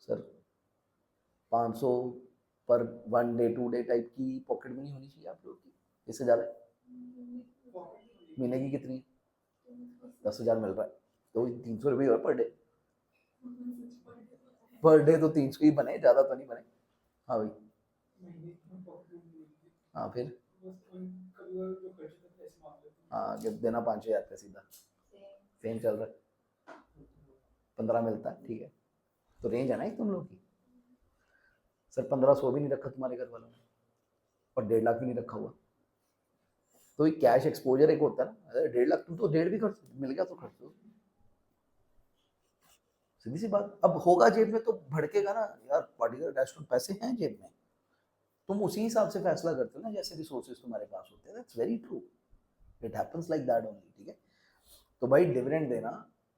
सर 500 पर 1 डे 2 डे टाइप की पॉकेट मनी होनी चाहिए आप लोगों की, इससे ज़्यादा। महीने की कितनी? 10,000 मिल रहा है तो 300 रुपये पर डे। पर डे तो 300 ही बने, ज़्यादा तो नहीं बने। हाँ भाई, महीने में pocket money मिलती है। हाँ फिर बस कभी-कभार जो खर्च करते हैं ऐसे मांग लेते हैं। हाँ, जब देना 5,000 का सीधा सेम चल रहा है, 15 मिलता है, ठीक है। तो रेंज है ना एक तुम लोग की। सर 1500 भी नहीं रखा तुम्हारे घर वालों ने और 1.5 लाख भी नहीं रखा हुआ, तो ये कैश एक्सपोजर एक होता है ना। अरे 1.5 लाख तुम तो 1.5 भी खर्च मिल गया तो खर्च दो, सीधी सी बात। अब होगा जेब में तो भड़केगा ना यार, पार्टी का रेस्टोरेंट, पैसे हैं जेब में तुम उसी हिसाब से फैसला करते हो ना जैसे रिसोर्सेज तुम्हारे पास होते हैं, that's very true, it happens like that only, ठीक है। तो भाई डिविडेंड देना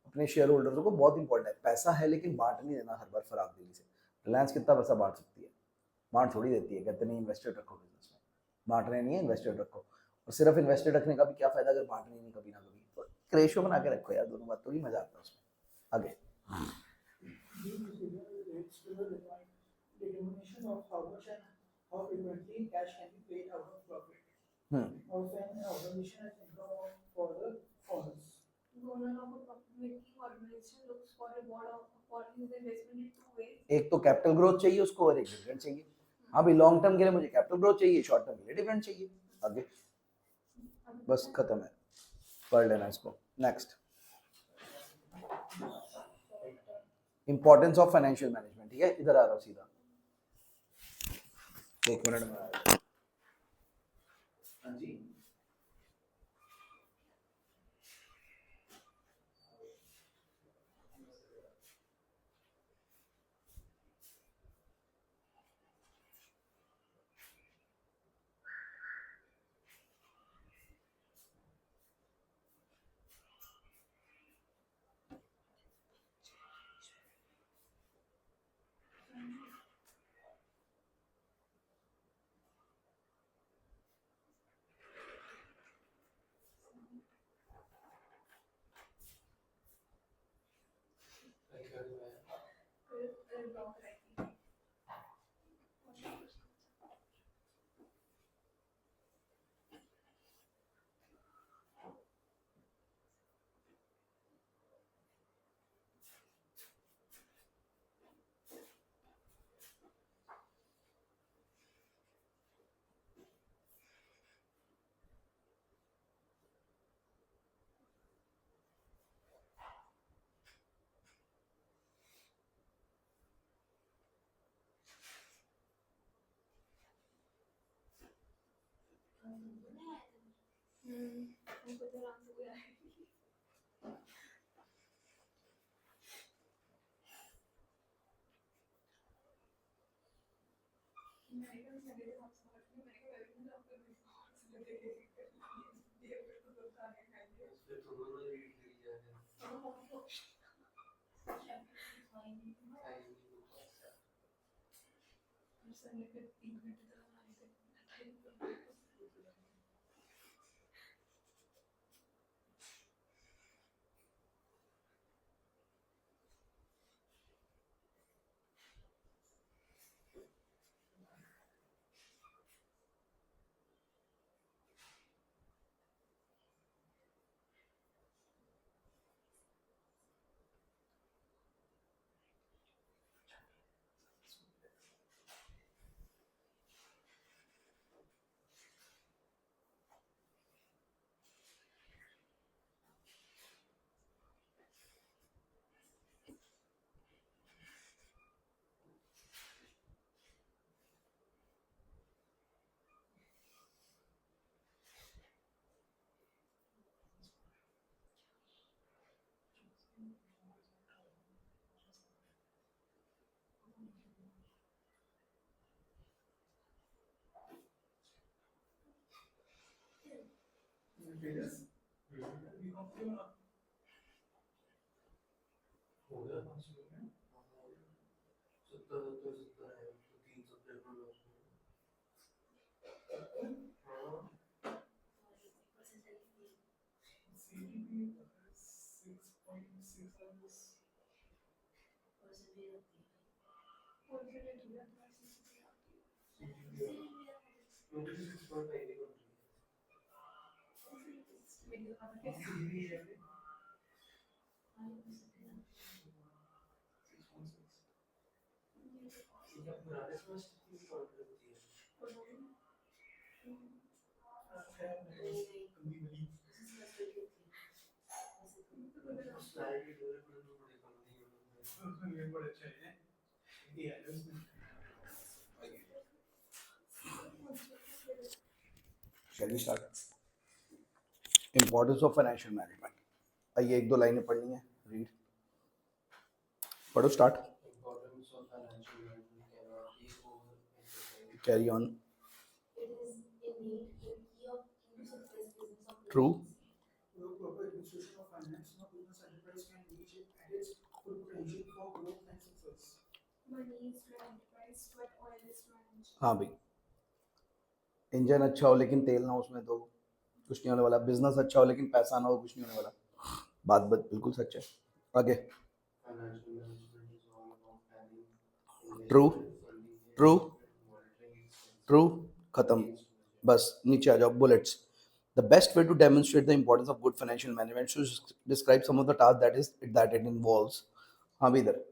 अपने शेयर होल्डर्स को बहुत इंपॉर्टेंट है, पैसा है लेकिन बांट नहीं देना हर बार फराग दिली से। रिलायंस कितना पैसा बांट सकती है, बांट थोड़ी देती है, कहते नहीं इन्वेस्टेड रखो बिजनेस में, बांटने नहीं है इन्वेस्टेड रखो, और सिर्फ इन्वेस्टेड रखने का भी क्या फायदा अगर बांटने नहीं कभी ना कभी, तो रेशियो बना के रखो यार, दोनों बात तो ही मजा आता है उसमें। आगे These procedure relates to the determination of how much and how frequently cash can be paid out of profit, or when an organization has income for the owners. The owner of a public organization looks for reward for his investment in two ways. एक तो कैपिटल ग्रोथ चाहिए उसको और एक डिविडेंड चाहिए। हाँ भाई लॉन्ग टर्म के लिए मुझे कैपिटल ग्रोथ चाहिए, शॉर्ट टर्म के लिए डिविडेंड चाहिए। आगे बस खत्म है, पढ़ लेना इसको। Next, importance of financial management, ठीक है, इधर आ रहा हूँ सीधा, एक मिनट में आ रहा हूँ। हाँ जी हमको तो आराम से गया है। मैंने कहा मैंने तो आपसे बात की, मैंने कहा मैंने तो आपको रिस्पॉन्स दे ये फिर तो दोस्त आने खाएंगे। फिर तो दोनों रीड करी जाएगा। सर ने फिर 3 घंटे तक हमारे से हो गया 5 मिनट। 70 है तो 3 सब्जेक्ट में उसमें। हाँ CGPA 6.6 hours. CGPA 26.5 की कंट्री है। पुराने सेमेस्टर की भी काउंट होती है। स्लाइड डेवलपमेंट में बड़े कम नहीं होते। बड़े अच्छे हैं ये shall we start, importance of financial management. आइए एक दो लाइनें पढ़नी है, रीड पढ़ो, start, Importance of financial management cannot be overemphasized. Carry on. need the key to success business True. operations. Without proper administration of finance, no business enterprise can reach at its full potential for growth and success. Money is to enterprise, but oil is to energy. हाँ भाई, इंजन अच्छा हो लेकिन तेल ना हो उसमें तो कुछ नहीं होने वाला, बिजनेस अच्छा हो लेकिन पैसा ना हो कुछ नहीं होने वाला। बात बिल्कुल सच है। आगे। Financial management is all about planning, True. investing, funding, True. and monitoring expenses true, खत्म, against budget. बस नीचे आ जाओ, bullets. The best way to demonstrate the importance of good financial management is to describe some of the tasks that it involves. हाँ भी इधर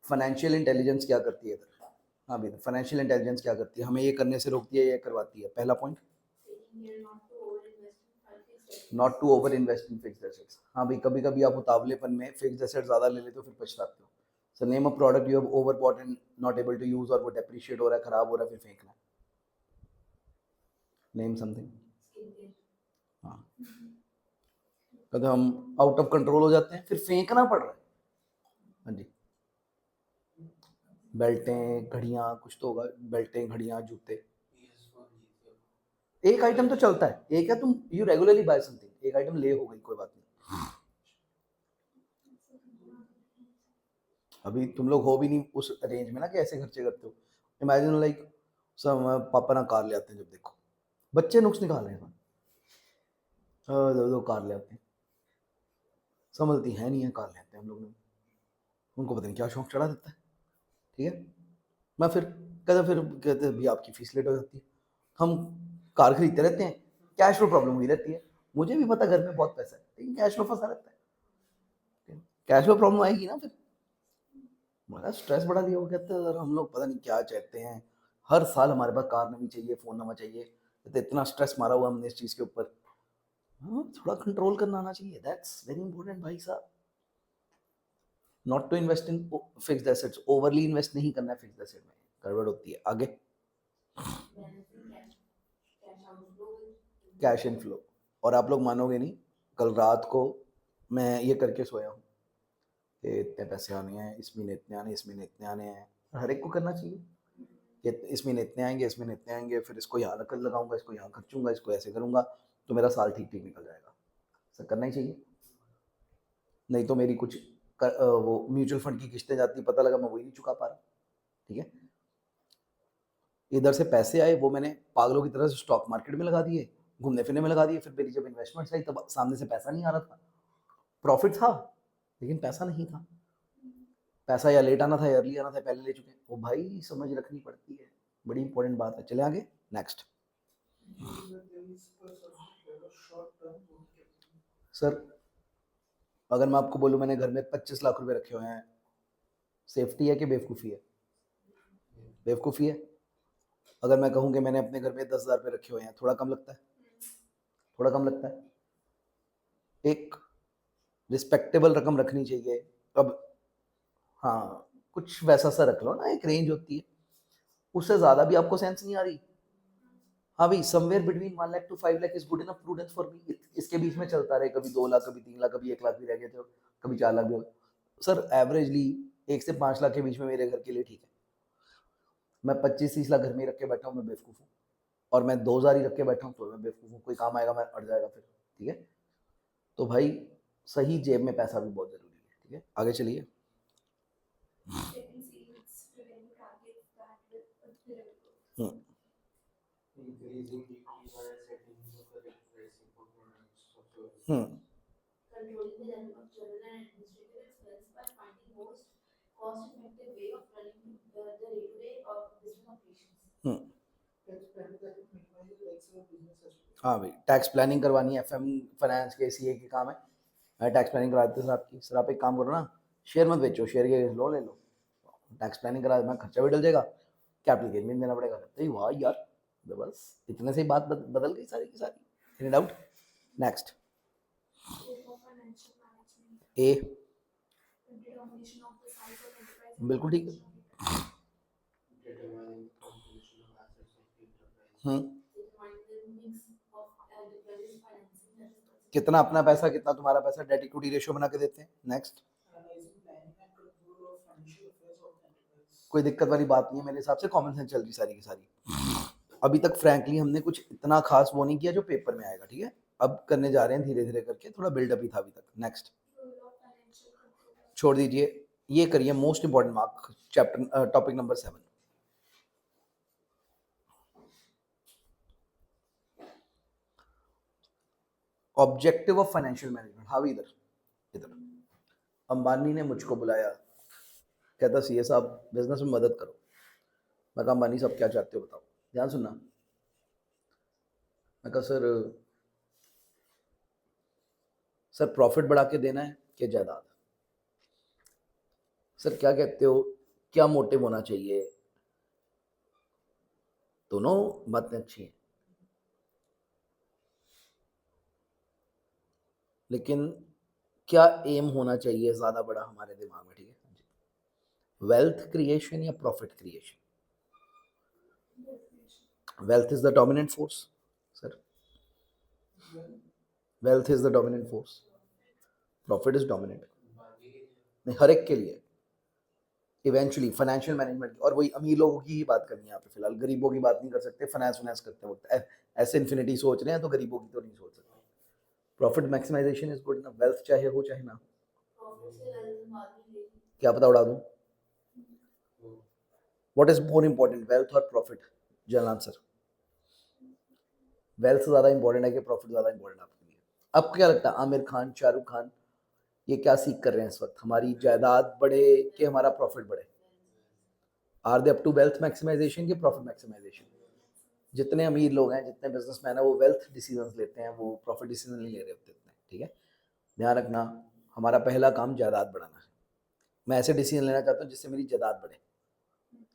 फाइनेंशियल इंटेलिजेंस क्या करती है इधर? हाँ भी इधर फाइनेंशियल इंटेलिजेंस क्या करती है? हमें ये करने से रोकती है, ये करवाती है। पहला point, Taking care not to over invest in fixed assets. हाँ भाई, कभी कभी आप उतावलेपन में फिक्स्ड एसेट ज़्यादा ले लेते हो, फिर पछताते हो। So name a product you have over bought and not able to use, और वो डेप्रिशिएट हो रहा है, खराब हो रहा है, फिर फेंकना है। Name something. skincare. हाँ, कभी हम आउट ऑफ कंट्रोल हो जाते हैं, फिर फेंकना पड़ रहा है। हाँ जी, बेल्टें, घड़ियाँ, कुछ तो होगा, बेल्टें, घड़ियाँ, जूते। PS4 जीते। एक आइटम तो चलता है, एक है तुम यू रेगुलरली बाय समथिंग, एक आइटम ले हो गई, कोई बात नहीं। अभी तुम लोग हो भी नहीं उस रेंज में ना कि ऐसे खर्चे करते हो। इमेजिन लाइक सब पापा ना कार ले आते हैं, जब देखो बच्चे नुक्स निकाल रहे हैं, दो कार ले आते हैं, समझती है नहीं है, कार ले आते हैं हम लोग ने, उनको पता नहीं क्या शौक चढ़ा देता है। ठीक है, मैं फिर कहते हैं भी आपकी फीस लेट हो जाती है, हम कार खरीदते रहते हैं, कैश फ्लो प्रॉब्लम हुई रहती है। मुझे भी पता घर में बहुत पैसा है, लेकिन कैश फ्लो फंसा रहता है। कैश फ्लो प्रॉब्लम आएगी ना, फिर हमारा स्ट्रेस बढ़ा दिया। वो कहते हैं हम लोग पता नहीं क्या चाहते हैं, हर साल हमारे पास कार नवी चाहिए, फोन नवा चाहिए, कहते इतना स्ट्रेस मारा हुआ हमने इस चीज़ के ऊपर। हाँ, थोड़ा कंट्रोल करना आना चाहिए, दैट्स वेरी इंपॉर्टेंट भाई साहब। Not to invest in fixed assets, overly invest नहीं करना है फिक्स्ड एसेट में, गड़बड़ होती है। आगे, Balancing cash outflow with cash inflow. और आप लोग मानोगे नहीं, कल रात को मैं ये करके सोया हूँ कि इतने पैसे आने हैं, इस महीने इतने आने, इस महीने इतने आने हैं। हर एक को करना चाहिए कि इस महीने इतने आएंगे, इस महीने इतने आएंगे, फिर इसको यहाँ रख लगाऊंगा, इसको यहाँ खर्चूंगा, इसको ऐसे करूंगा, तो मेरा साल ठीक ठीक निकल जाएगा। ऐसा करना ही चाहिए, नहीं तो मेरी कुछ वो म्यूचुअल फंड की किस्तें जाती, पता लगा मैं वही नहीं चुका पा रहा। ठीक है, इधर से पैसे आए, वो मैंने पागलों की तरह से स्टॉक मार्केट में लगा दिए, घूमने फिरने में लगा दिए। फिर मेरी जब इन्वेस्टमेंट आई तब सामने से पैसा नहीं आ रहा था, प्रॉफिट था लेकिन पैसा नहीं था। पैसा या लेट आना था या अर्ली आना था, पहले ले चुके। वो भाई समझ रखनी पड़ती है, बड़ी इंपॉर्टेंट बात है। चले आगे, नेक्स्ट। सर अगर मैं आपको बोलूँ मैंने घर में 25 लाख रुपए रखे हुए हैं, सेफ्टी है कि बेवकूफ़ी है? बेवकूफ़ी है। अगर मैं कहूँ कि मैंने अपने घर में 10,000 रुपये रखे हुए हैं, थोड़ा कम लगता है? थोड़ा कम लगता है। एक रिस्पेक्टेबल रकम रखनी चाहिए। अब हाँ, कुछ वैसा सा रख लो ना, एक रेंज होती है, उससे ज़्यादा भी आपको सेंस नहीं आ रही। हाँ भाई, somewhere between 1 lakh to 5 lakh is good enough prudence for me. इसके बीच में चलता रहे, कभी 2 लाख, कभी 3 लाख, कभी 1 लाख भी रह गए थे, कभी 4 लाख भी हो गए। सर एवरेजली 1 से 5 लाख के बीच में मेरे घर के लिए ठीक है। मैं 25-30 लाख घर में ही रख के बैठा हूँ, मैं बेवकूफ़ हूँ। और मैं 2,000 ही रख के बैठा हूँ तो मैं बेवकूफ़ हूँ। कोई काम आएगा मैं अड़ जाएगा फिर। ठीक है, तो भाई सही जेब में पैसा भी बहुत ज़रूरी है। ठीक है, आगे चलिए। Setting seals, revenue targets that will deliver growth. Increasing DPY, setting the correct pricing for products or services. controlling the level of general and administrative expense by finding most cost-effective way of running the day-to-day of business operations. हाँ भाई, टैक्स प्लानिंग करवानी है, FM फाइनेंस के CA के काम है। मैं टैक्स प्लानिंग करा देते सर आपकी। सर आप एक काम करो ना, शेयर मत बेचो, शेयर के लो ले लो, टैक्स प्लानिंग करा देना, खर्चा भी डल जाएगा, कैपिटल गेन भी देना पड़ेगा। कहते वाह यार, बस इतने से ही बात बदल गई सारी की सारी। Any doubt? Next. Scope of financial management, A, the determination of the size of enterprise. and बिल्कुल ठीक है। Determining the composition of assets of the enterprise. Determining the mix of enterprises financing that is considered. कितना अपना पैसा, कितना तुम्हारा पैसा, डेट इक्विटी रेशियो बना के देते हैं। Next. Analyzing planning and control of financial affairs of the enterprise. कोई दिक्कत वाली बात नहीं है मेरे हिसाब से, कॉमन सेंस चल रही सारी की सारी। अभी तक फ्रैंकली हमने कुछ इतना खास वो नहीं किया जो पेपर में आएगा, ठीक है। अब करने जा रहे हैं धीरे धीरे करके, थोड़ा बिल्डअप ही था अभी तक। Next Role of financial controller. छोड़ दीजिए, ये करिए most important mark, chapter topic number 7। Objective of financial management. हाँ इधर इधर अंबानी ने मुझको बुलाया, कहता सीए साहब बिजनेस में मदद करो। मैं कहा अंबानी साहब क्या चाहते हो बताओ, ध्यान सुनना। मैं कहा सर प्रॉफिट बढ़ा के देना है कि जायदाद। सर क्या कहते हो, क्या मोटिव होना चाहिए? दोनों बातें अच्छी हैं, लेकिन क्या एम होना चाहिए ज़्यादा बड़ा हमारे दिमाग में, ठीक है। वेल्थ क्रिएशन या profit creation? Wealth is the dominant force sir, wealth is the dominant force, profit is dominant. नहीं, हर एक के लिए इवेंचुअली फाइनेंशियल मैनेजमेंट, और वही अमीर लोगों की ही बात करनी है यहाँ पे फिलहाल, गरीबों की बात नहीं कर सकते। फाइनेंस करते वक्त ऐसे इन्फिनिटी सोच रहे हैं तो गरीबों की तो नहीं सोच सकते। Profit maximization is good enough, wealth चाहे हो चाहे ना, Profit से wealth मार्जिन लेगी. क्या पता उड़ा दूं। What is more important, wealth और प्रॉफिट? जनरल आंसर, वेल्थ ज़्यादा इंपॉर्टेंट है कि प्रॉफिट ज़्यादा इंपॉर्टेंट आपके लिए? आपको क्या लगता है आमिर खान, शाहरुख खान ये क्या सीख कर रहे हैं इस वक्त, हमारी जायदाद बढ़े कि हमारा प्रॉफिट बढ़े? Are they up to wealth maximization कि प्रॉफिट मैक्सिमाइजेशन? जितने अमीर लोग हैं, जितने बिजनेसमैन हैं, वो वेल्थ डिसीजंस लेते हैं, वो प्रॉफिट डिसीजन नहीं ले रहे होते इतने, ठीक है। ध्यान रखना, हमारा पहला काम जायदाद बढ़ाना है। मैं ऐसे डिसीजन लेना चाहता हूँ जिससे मेरी जायदाद बढ़े।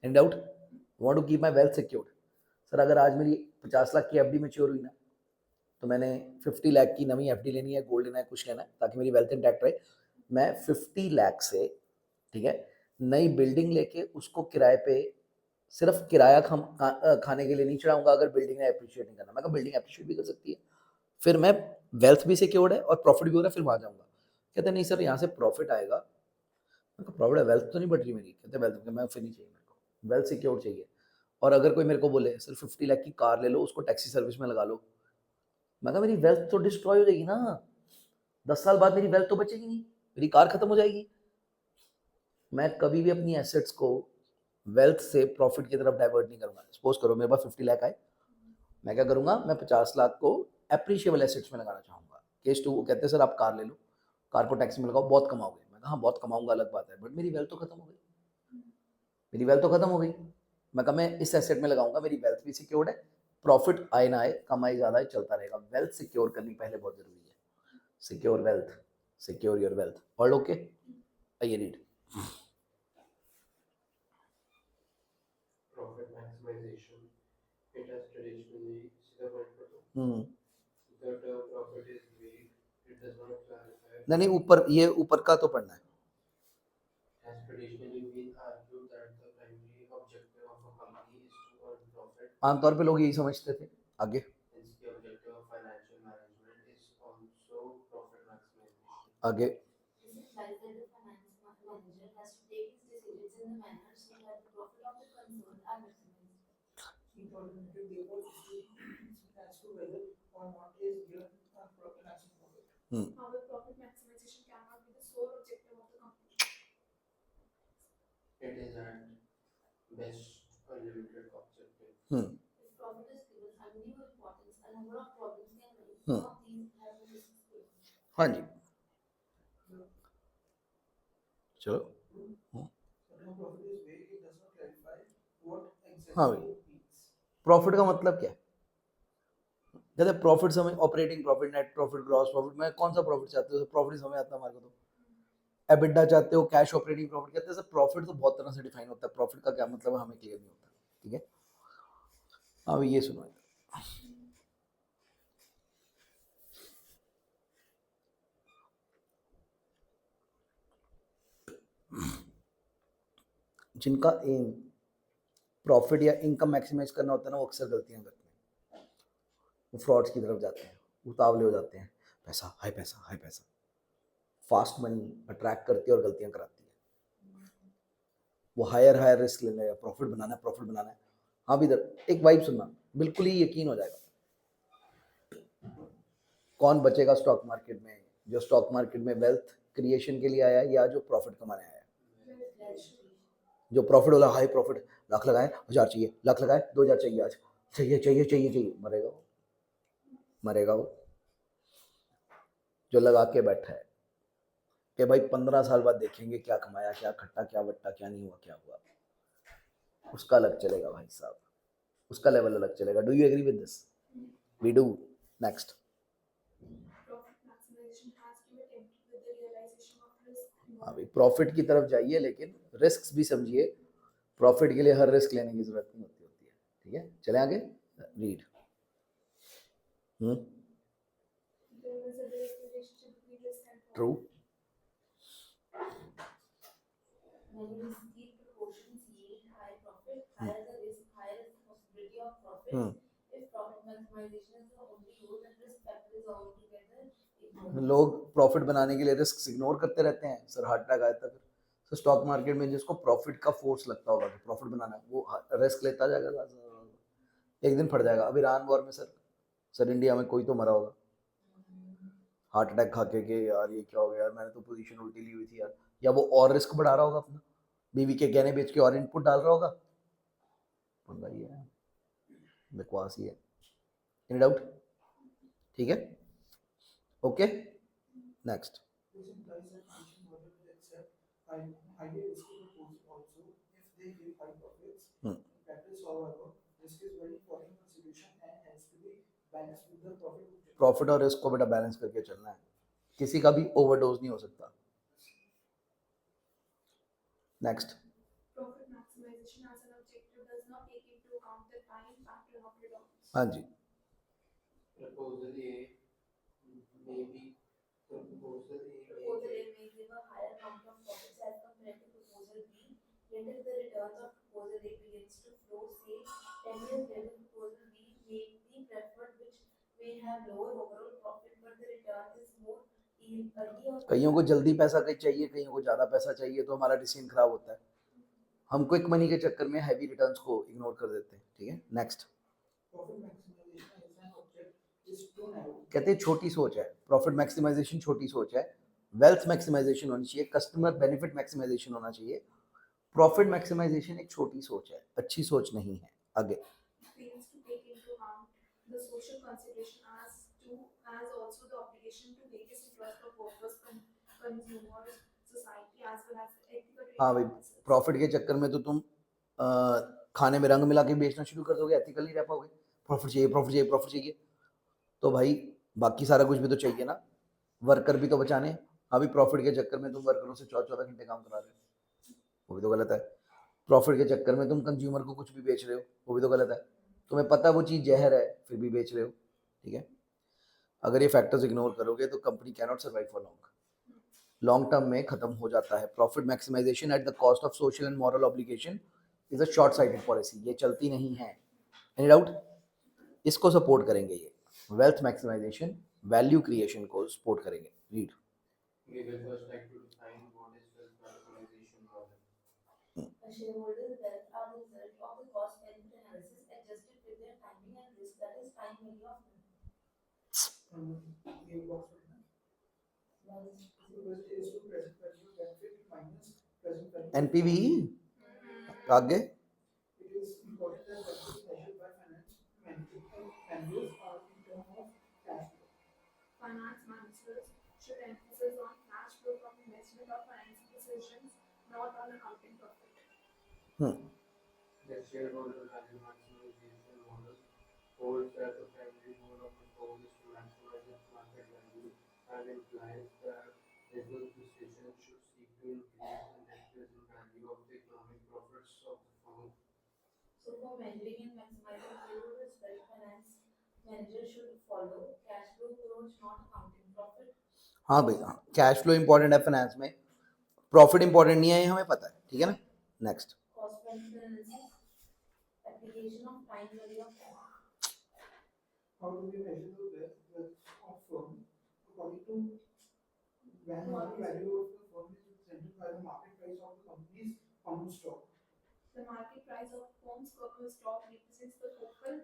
In doubt, want to keep my wealth secured. Sir अगर आज मेरी 50 लाख की एफडी मैच्योर हुई ना, तो मैंने 50 लाख की नवी एफडी लेनी है, गोल्ड लेना है, कुछ लेना है, ताकि मेरी वेल्थ इंटैक्ट रहे। मैं 50 लाख से, ठीक है, नई बिल्डिंग लेके उसको किराए पे, सिर्फ किराया खाने के लिए नहीं चढ़ाऊंगा अगर बिल्डिंग ने अप्रिशिएट नहीं करना। मैं कहा बिल्डिंग अप्रिशिएट भी कर सकती है, फिर मैं वेल्थ भी सिक्योर्ड है और प्रॉफिट भी हो रहा है, फिर वहां जाऊंगा। कहते नहीं सर यहाँ से प्रॉफिट आएगा। मैं कहा प्रॉफिट है, वेल्थ तो नहीं बढ़ रही मेरी। कहते वेल्थ, मैं फिर नहीं चाहिए मेरे को, वेल्थ सिक्योर्ड चाहिए। और अगर कोई मेरे को बोले सर 50 लाख की कार ले लो, उसको टैक्सी सर्विस में लगा लो, मैं कहा मेरी वेल्थ तो डिस्ट्रॉय हो जाएगी ना, 10 साल बाद मेरी वेल्थ तो बचेगी नहीं, मेरी कार खत्म हो जाएगी। मैं कभी भी अपनी एसेट्स को वेल्थ से प्रॉफिट की तरफ डाइवर्ट नहीं करूंगा। सपोज करो मेरे पास 50 लाख आए, मैं क्या करूंगा, मैं 50 लाख को एप्रिशिएबल एसेट्स में लगाना चाहूंगा। केस 2 वो कहते हैं सर आप कार ले लो, कार को टैक्स में लगाओ, बहुत कमाओगे। मैं कहा हाँ बहुत कमाऊंगा अलग बात है, बट मेरी वेल्थ तो खत्म हो गई, मेरी वेल्थ तो खत्म हो गई। मैं कहा मैं इस एसेट में लगाऊंगा, मेरी वेल्थ भी सिक्योर्ड है, प्रॉफिट आए ना आए, कमाई ज्यादा है, चलता रहेगा। वेल्थ सिक्योर करनी पहले बहुत जरूरी है। Secure wealth, secure your wealth. और ओके, आइए read. Profit maximization. It has traditionally, सीधा point पर तो, the term profit is vague. It does not clarify. नहीं ऊपर, ये ऊपर का तो पढ़ना है। Has traditionally been argued that the primary objective of a company is to earn profit. आमतौर पे लोग यही समझते थे। आगे, Hence, the objective of financial management is also profit maximization. आगे This implies that the finance manager has to take his decisions in the manner so that the profit of the concern are maximized. Key alternative therefore as to whether or not is given maximum profit. However, profit maximization cannot be the sole objective of the company. It is at best a limited objective. If profit is given undue importance, a number of problems can arise. Some of these have been discussed. हाँ जी, चलो। Certain profit is vague, it does not clarify what हाँ exactly भाई, it means. प्रॉफिट का मतलब क्या है? कहते हैं प्रॉफिट समझ, operating profit, net profit, gross profit. मैं कौन सा प्रॉफिट चाहते हो? प्रॉफिट समझ आता है हमारे को तो। एबिटा चाहते हो, कैश ऑपरेटिंग प्रॉफिट। कहते हैं सर प्रॉफिट तो बहुत तरह से डिफाइन होता है, प्रॉफिट का क्या मतलब है हमें क्लियर नहीं होता, ठीक है। हाँ ये सुनो, जिनका एम प्रॉफिट या इनकम मैक्सिमाइज करना होता है ना, वो अक्सर गलतियां करते हैं, वो फ्रॉड्स की तरफ जाते हैं, उतावले हो जाते हैं। पैसा हाई, पैसा हाई, पैसा फास्ट मनी अट्रैक्ट करती है और गलतियां कराती है। वो हायर हायर रिस्क लेने, प्रॉफिट बनाना है, प्रॉफिट बनाना है, हाँ भी एक वाइब सुनना, बिल्कुल ही यकीन हो जाएगा। कौन बचेगा स्टॉक मार्केट में? जो स्टॉक मार्केट में वेल्थ क्रिएशन के लिए आया है या जो प्रॉफिट कमाने आया है? जो प्रॉफिट वाला, हाई प्रॉफिट, लाख लगाए 1000 चाहिए, लाख लगाए 2000 चाहिए, आज चाहिए चाहिए चाहिए चाहिए, मरेगा वो, मरेगा वो। जो लगा के बैठा है कि भाई 15 साल बाद देखेंगे क्या कमाया, क्या खट्टा, क्या वट्टा, क्या नहीं हुआ, क्या हुआ, उसका अलग चलेगा भाई साहब, उसका लेवल अलग चलेगा। Do you agree with this? We do. Next. Profit maximization has to be tempered with the realization of risk अभी involved. प्रॉफिट की तरफ जाइए, लेकिन रिस्क भी समझिए। प्रॉफिट के लिए हर रिस्क लेने की जरूरत नहीं होती है। ठीक है, चले आगे। Read. There is a direct relationship between risk and true. profit. When risky proportions yield higher profit, higher the risk, higher is the possibility of profit. If profit maximization is the only goal, then risk factor is altogether ignored. लोग प्रॉफिट बनाने के लिए रिस्क इग्नोर करते रहते हैं सर, हार्ट अटैक आया था फिर। तो स्टॉक मार्केट में जिसको प्रॉफिट का फोर्स लगता होगा कि प्रॉफिट बनाना है, वो रिस्क लेता जाएगा, एक दिन फट जाएगा। अभी ईरान वॉर में सर इंडिया में कोई तो मरा होगा हार्ट अटैक खा के यार ये क्या हो गया यार, मैंने तो पोजीशन उल्टी ली हुई थी यार। या वो और रिस्क बढ़ा रहा होगा अपना, बीवी के गहने बेच के और इनपुट डाल रहा होगा। पंगा ही है, बकवास ही है। Any doubt? ठीक है, okay, next. This implies that pension model will accept highly risky proposals also if they give high profits. In practice, however, risk is very important consideration and has to be balanced with the profit objective. Profit और रिस्क को बेटा बैलेंस करके चलना है, किसी का भी ओवरडोज नहीं हो सकता। Next. Profit maximization as an objective does not take into account the time factor of returns. हाँ जी। Proposal A may be proposal A Proposal A may give a higher amount of profits as compared to proposal B. Yet if the returns of proposal A begins to flow, say 10 years later, proposal B may be preferred, which may have lower overall profit, but the return is more early or कईयों को जल्दी पैसा चाहिए, कईयों को ज़्यादा पैसा चाहिए, तो हमारा डिसीजन खराब होता है। हम क्विक मनी के चक्कर में हैवी रिटर्न्स को इग्नोर कर देते हैं। ठीक है, next. Profit maximization as an object is too narrow. कहते हैं छोटी सोच है, प्रॉफिट मैक्सिमाइजेशन छोटी सोच है, वेल्थ मैक्सिमाइजेशन होनी चाहिए, कस्टमर बेनिफिट मैक्सिमाइजेशन होना चाहिए। प्रॉफिट मैक्सिमाइजेशन एक छोटी सोच है, अच्छी सोच नहीं है। आगे। Fails to take into account the social consideration as also the obligation to various interests of workers, consumers, society, as well as the ethical हाँ भाई, analysis. प्रॉफिट के चक्कर में तो तुम खाने में रंग मिला के बेचना शुरू कर दोगे, एथिकल नहीं रह पाओगे। प्रॉफिट चाहिए, प्रॉफिट चाहिए, प्रॉफिट चाहिए, तो भाई बाकी सारा कुछ भी तो चाहिए ना, वर्कर भी तो बचाने हैं। अभी प्रॉफिट के चक्कर में तुम वर्करों से 14-14 घंटे काम करा रहे हो, वो भी तो गलत है। प्रॉफिट के चक्कर में तुम कंज्यूमर को कुछ भी बेच रहे हो, वो भी तो गलत है। तुम्हें पता वो चीज़ जहर है, फिर भी बेच रहे हो। ठीक है, अगर ये फैक्टर्स इग्नोर करोगे तो company can not survive for long term में खत्म हो जाता है। Profit maximization at the cost of social and moral obligation is a short sighted policy, ये चलती नहीं है। Any doubt? इसको सपोर्ट करेंगे ये, वेल्थ मैक्सिमाइजेशन, वैल्यू क्रिएशन को सपोर्ट करेंगे। Read. We will first like to define what is wealth maximization model. A shareholder's wealth are the result of the cost benefit analysis adjusted with their timing and risk, that is time value of money. ये box में ना, so is to present value benefit minus present value. NPV आगे। It is important that value is measured by finance managers are in terms of cash flow. Finance managers should emphasize on cash flow from investment or financing decisions, not on accounting profit. The shareholder value maximization model holds that the primary goal of the firm is to maximize its market value and implies that business decisions should seek to increase the net present value of the economic profits of the firm. So for measuring and maximizing shareholders' wealth, finance manager should follow cash flow approach, not accounting profit. हाँ भाई, हाँ, कैश फ्लो इंपॉर्टेंट है फाइनेंस में, प्रॉफिट इंपॉर्टेंट नहीं है, ये हमें पता है। ठीक है ना, next. Cost benefit analysis, application of time value of money. How do we measure the wealth of firm? According to when the value of the firm is represented by the market price of the company's common stock. The market price of firm's stock represents the total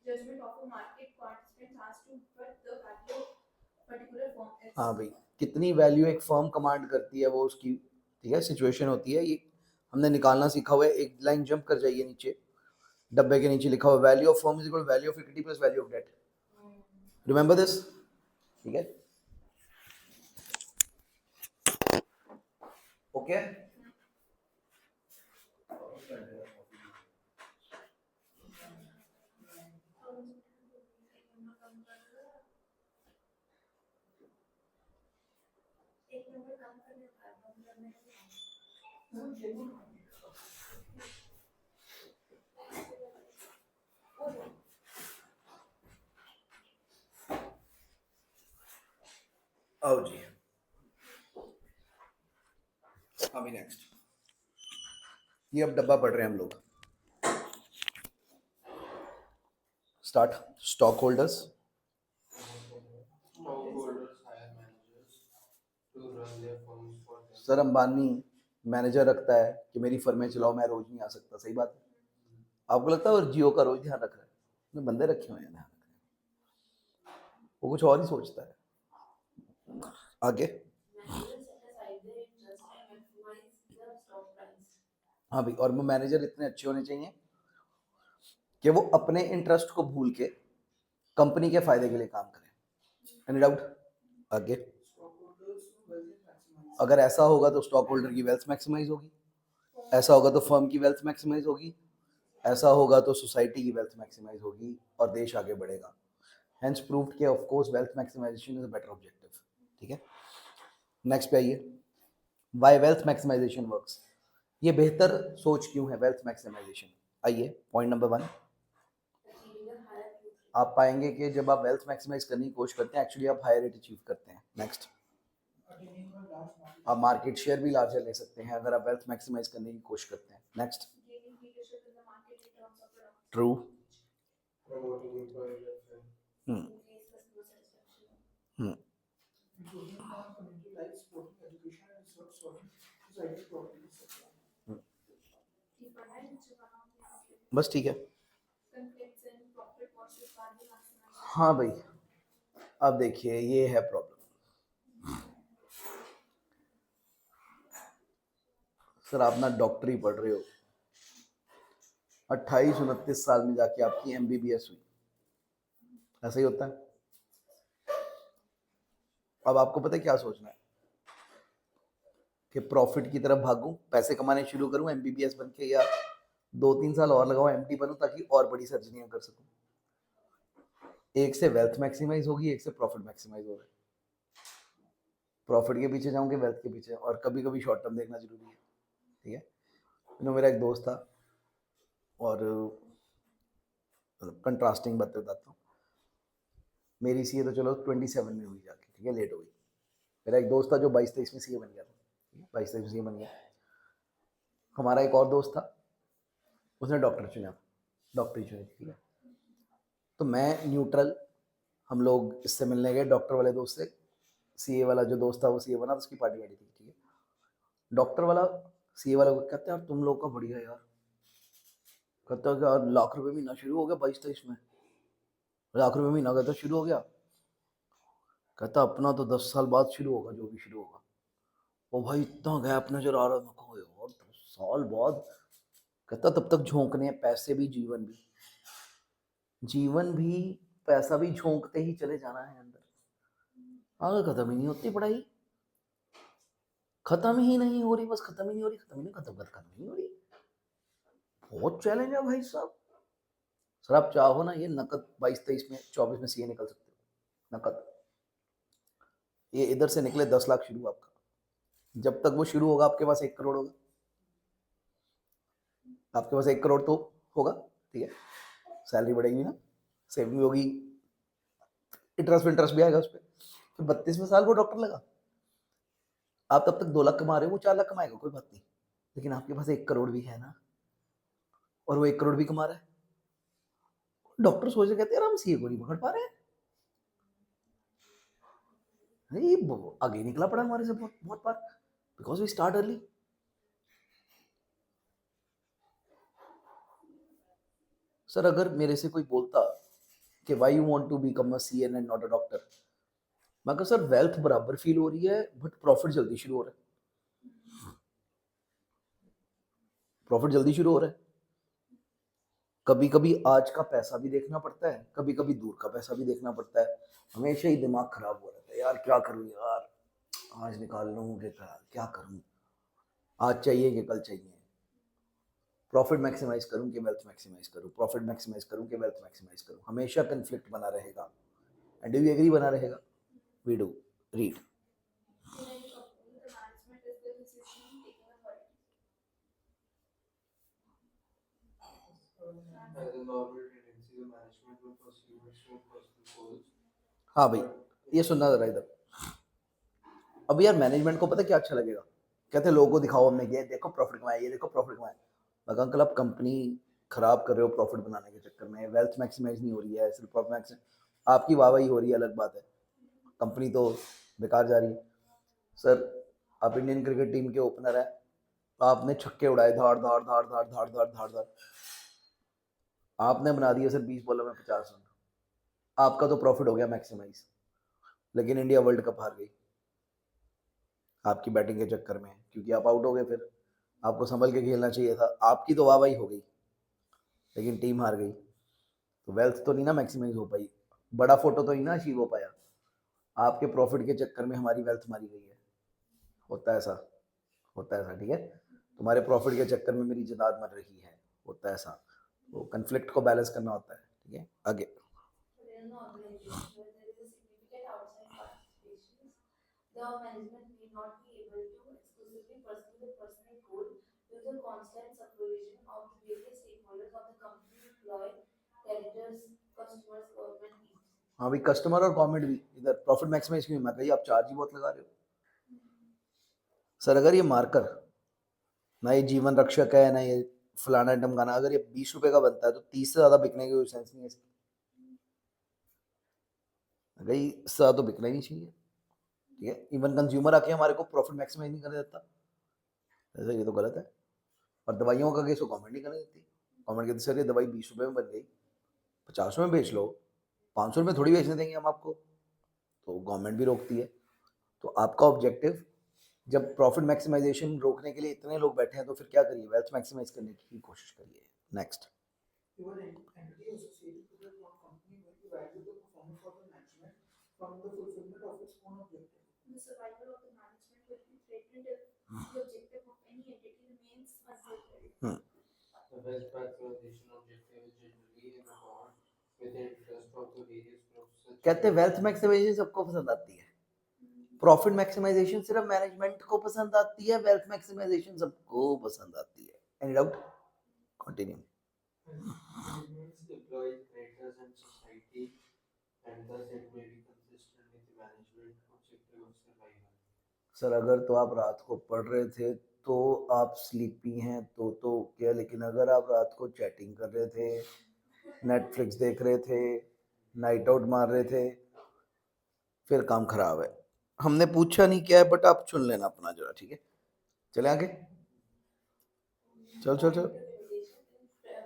judgment of a market participant as to what the value of particular firm is. हाँ भाई, कितनी वैल्यू एक फर्म कमांड करती है वो उसकी, ठीक है, सिचुएशन होती है। ये हमने निकालना सीखा हुआ है। एक लाइन जंप कर जाइए नीचे, डब्बे के नीचे लिखा हुआ value of firm is equal value of equity plus value of debt. Remember this, ठीक है, ओके। एक नंबर कम करने का मतलब में आओ जी, अभी नेक्स्ट, ये अब डब्बा पढ़ रहे हैं हम लोग। Start. Stock holders, Stockholders hire managers to run their firms for them. Sir Ambani manager रखता है कि मेरी फर्में चलाओ, मैं रोज नहीं आ सकता, सही बात है। आपको लगता है और जियो का रोज ध्यान रख रहा है? उसने बंदे रखे हुए हैं ध्यान रख रहे हैं, वो कुछ और ही सोचता है। आगे, managers set aside their interest and maximize the stock price. हाँ भाई, और वो मैनेजर इतने अच्छे होने चाहिए कि वो अपने इंटरेस्ट को भूल के कंपनी के फायदे के लिए काम करें। Any doubt? आगे, Stockholders wealth maximize. अगर ऐसा होगा तो स्टॉक होल्डर की वेल्थ मैक्सिमाइज होगी, ऐसा होगा तो फर्म की वेल्थ मैक्सिमाइज होगी, ऐसा होगा तो सोसाइटी की वेल्थ मैक्सिमाइज होगी और देश आगे बढ़ेगा। हेंस प्रूव्ड कि of course wealth maximization is a better objective, ठीक है। नेक्स्ट पे आइए, व्हाई वेल्थ मैक्सिमाइजेशन वर्क्स, ये बेहतर सोच क्यों है वेल्थ मैक्सिमाइजेशन। आइए, point number 1, Achieving a higher growth rate. आप पाएंगे कि जब आप वेल्थ मैक्सिमाइज करने की कोशिश करते हैं, एक्चुअली आप हायर रेट अचीव करते हैं। Next, Attaining a large market. आप मार्केट शेयर भी लार्जर ले सकते हैं अगर आप वेल्थ मैक्सिमाइज करने की कोशिश करते हैं। Next, Gaining leadership in the market in terms of product. True. Promoting employee welfare. Increase customer satisfaction. Improving on community life, supporting education and solving societal problems, etc. बस ठीक है। Conflicts in profit versus value maximization. हाँ भाई, अब देखिए ये है प्रॉब्लम। सर आप ना डॉक्टरी पढ़ रहे हो, 28-29 साल में जाके आपकी MBBS हुई, ऐसा ही होता है। अब आपको पता है क्या सोचना है कि प्रॉफिट की तरफ भागूं, पैसे कमाने शुरू करूं MBBS बन के, या 2-3 साल और लगाओ MD बनूं ताकि और बड़ी सर्जरियां कर सकूं। एक से वेल्थ मैक्सिमाइज होगी, एक से प्रॉफिट मैक्सिमाइज होगा। प्रॉफिट के पीछे जाऊंगे, वेल्थ के पीछे, और कभी कभी शॉर्ट टर्म देखना जरूरी है, ठीक है। मेरा एक दोस्त था, और कंट्रास्टिंग बात बताता हूँ। मेरी सीए तो चलो 27 में हुई जाके, ठीक है, लेट हो गई। मेरा एक दोस्त था जो 22-23 में सीए बन गया था, 22-23 में सीए बन गया। हमारा एक और दोस्त था, उसने डॉक्टरी चुनी, ठीक है। तो मैं न्यूट्रल, हम लोग इससे मिलने गए डॉक्टर वाले दोस्त से। सीए वाला जो दोस्त था वो सीए बना, तो उसकी पार्टी वाड़ी थी, ठीक है। डॉक्टर वाला सीए वाला को कहते हैं यार तुम लोग का बढ़िया यार, कहता है कि यार लाख रुपए महीना शुरू हो गया 22-23 में, लाख रुपए महीना कहता शुरू हो गया। कहता अपना तो 10 साल बाद शुरू होगा, जो भी शुरू होगा। ओ भाई इतना गैप नजर आ रहा है, मैं कहा यार 10 साल बाद। कहता तब तक झोंकने हैं पैसे भी, जीवन भी पैसा भी झोंकते ही चले जाना है अंदर, आगे खत्म ही नहीं होती पढ़ाई, खत्म ही नहीं हो रही, बस खत्म ही नहीं हो रही, खत्म ही नहीं हो रही। बहुत चैलेंज है भाई साहब। सर आप चाहो ना ये नकद 22-23 में 24 में सीए निकल सकते हो, नकद। ये इधर से निकले 10 लाख शुरू आपका, जब तक वो शुरू होगा आपके पास 1 करोड़ होगा, आपके पास 1 करोड़ तो होगा, ठीक है। सैलरी बढ़ेगी ना, सेविंग होगी, इंटरेस्ट भी आएगा उस पर। फिर 32वें साल वो डॉक्टर लगा, आप तब तक 2 लाख कमा रहे हो, वो 4 लाख कमाएगा, कोई बात नहीं, लेकिन आपके पास 1 करोड़ भी है ना, और वो 1 करोड़ भी कमा रहा है। डॉक्टर सोच रहे, कहते हैं यार हम सीए को नहीं पकड़ पा रहे हैं, आगे निकला पड़ा हमारे से बहुत बार, because we start early. Sir अगर मेरे से कोई बोलता कि why you want to become a CN and not a doctor, मैं कहा सर वेल्थ बराबर फील हो रही है बट प्रॉफिट जल्दी शुरू हो रहा है, प्रॉफिट जल्दी शुरू हो रहा है। कभी कभी आज का पैसा भी देखना पड़ता है, कभी कभी दूर का पैसा भी देखना पड़ता है। हमेशा ही दिमाग खराब हो रहा है यार, क्या करूं यार, आज निकाल लूं कि क्या करूं, आज चाहिए कि कल चाहिए, प्रॉफिट मैक्सिमाइज करूं कि वेल्थ मैक्सिमाइज करूं, प्रॉफिट मैक्सिमाइज करूं कि वेल्थ मैक्सिमाइज करूं, हमेशा कन्फ्लिक्ट बना रहेगा। एंड डू यू एग्री बना रहेगा? We do. Read. In any company, the management is the decision-taking authority. As a normal tendency, the management will pursue its own personal goals. हाँ भाई, ये सुनना जरा इधर। अब यार मैनेजमेंट को पता क्या अच्छा लगेगा, कहते हैं लोगों को दिखाओ हमने ये देखो प्रॉफिट कमाया, ये देखो प्रॉफिट कमाया। मगर अंकल आप कंपनी खराब कर रहे हो प्रॉफिट बनाने के चक्कर में, वेल्थ मैक्सिमाइज नहीं हो रही है, सिर्फ प्रॉफिट मैक्सिमाइज, आपकी वाहवाही हो रही है अलग बात है, कंपनी तो बेकार जा रही है। सर आप इंडियन क्रिकेट टीम के ओपनर है, आपने छक्के उड़ाए धाड़ धाड़ धाड़ धाड़ धाड़ धाड़ धाड़ धाड़, आपने बना दिया सर 20 बॉलों में 50 रन, आपका तो प्रॉफिट हो गया मैक्सिमाइज, लेकिन इंडिया वर्ल्ड कप हार गई आपकी बैटिंग के चक्कर में, क्योंकि आप आउट हो गए। फिर आपको संभल के खेलना चाहिए था, आपकी तो वाहवाही हो गई लेकिन टीम हार गई, तो वेल्थ तो नहीं ना मैक्सिमाइज हो पाई, बड़ा फोटो तो नहीं ना अचीव हो पाया, आपके प्रॉफिट के चक्कर में हमारी वेल्थ मारी गई है। होता है ऐसा, होता है ऐसा, ठीक है, तुम्हारे प्रॉफिट के चक्कर में मेरी जायदाद मर रही है, होता है ऐसा, तो कन्फ्लिक्ट को बैलेंस करना होता है, ठीक है। आगे So in an organization where there is a significant outside participation, the management may not be able to exclusively pursue the personal goal due to the constant supervision of the various stakeholders of the company, employee, creditors, customers, government, etc. हाँ भाई, कस्टमर और गवर्नमेंट भी इधर प्रॉफिट मैक्सिमाइज क्यों, मैं कही आप चार्ज ही बहुत लगा रहे हो। सर अगर ये मार्कर ना ये जीवन रक्षक है ना ये फलाना ढमकाना, अगर ये 20 रुपए का बनता है तो 30 से ज्यादा बिकने की कोई सेंस नहीं है इसकी, भाई इससे ज्यादा तो बिकना ही नहीं चाहिए, ठीक है। इवन कंज्यूमर आके हमारे को प्रॉफिट मैक्सिमाइज नहीं करने देता, ऐसा ये तो गलत है। और दवाइयों का केस गवर्नमेंट नहीं करने देती, गवर्नमेंट कहती सर ये दवाई 20 रुपए में बन गई, 50 में बेच लो, 500 में थोड़ी बेचने देंगे हम आपको, तो गवर्नमेंट भी रोकती है। तो आपका ऑब्जेक्टिव, जब प्रॉफिट मैक्सिमाइजेशन रोकने के लिए इतने लोग बैठे हैं तो फिर क्या करिए, वेल्थ मैक्सिमाइज करने की कोशिश करिए। Next. Your entity associated with the company will be value the performance of the management from the fulfillment of its own objective. The survival of the management will be threatened if the objective of any entity remains unfulfilled. The wealth maximization objective is generally in accord with the interest of the various groups. कहते हैं वेल्थ मैक्सिमाइजेशन सबको पसंद आती है, प्रॉफिट मैक्सिमाइजेशन सिर्फ मैनेजमेंट को पसंद आती है, वेल्थ मैक्सिमाइजेशन सबको पसंद आती है। Any doubt? Continue. Management's employees, creditors, and society, and thus it may be consistent with the management objective of survival. Sir अगर तो आप रात को पढ़ रहे थे तो आप स्लीपी हैं तो क्या, लेकिन अगर आप रात को चैटिंग कर रहे थे, नेटफ्लिक्स देख रहे थे, नाइट आउट मार रहे थे, फिर काम खराब है। हमने पूछा नहीं क्या है, बट आप चुन लेना अपना जरा, ठीक है। चले आगे, चल चल चल।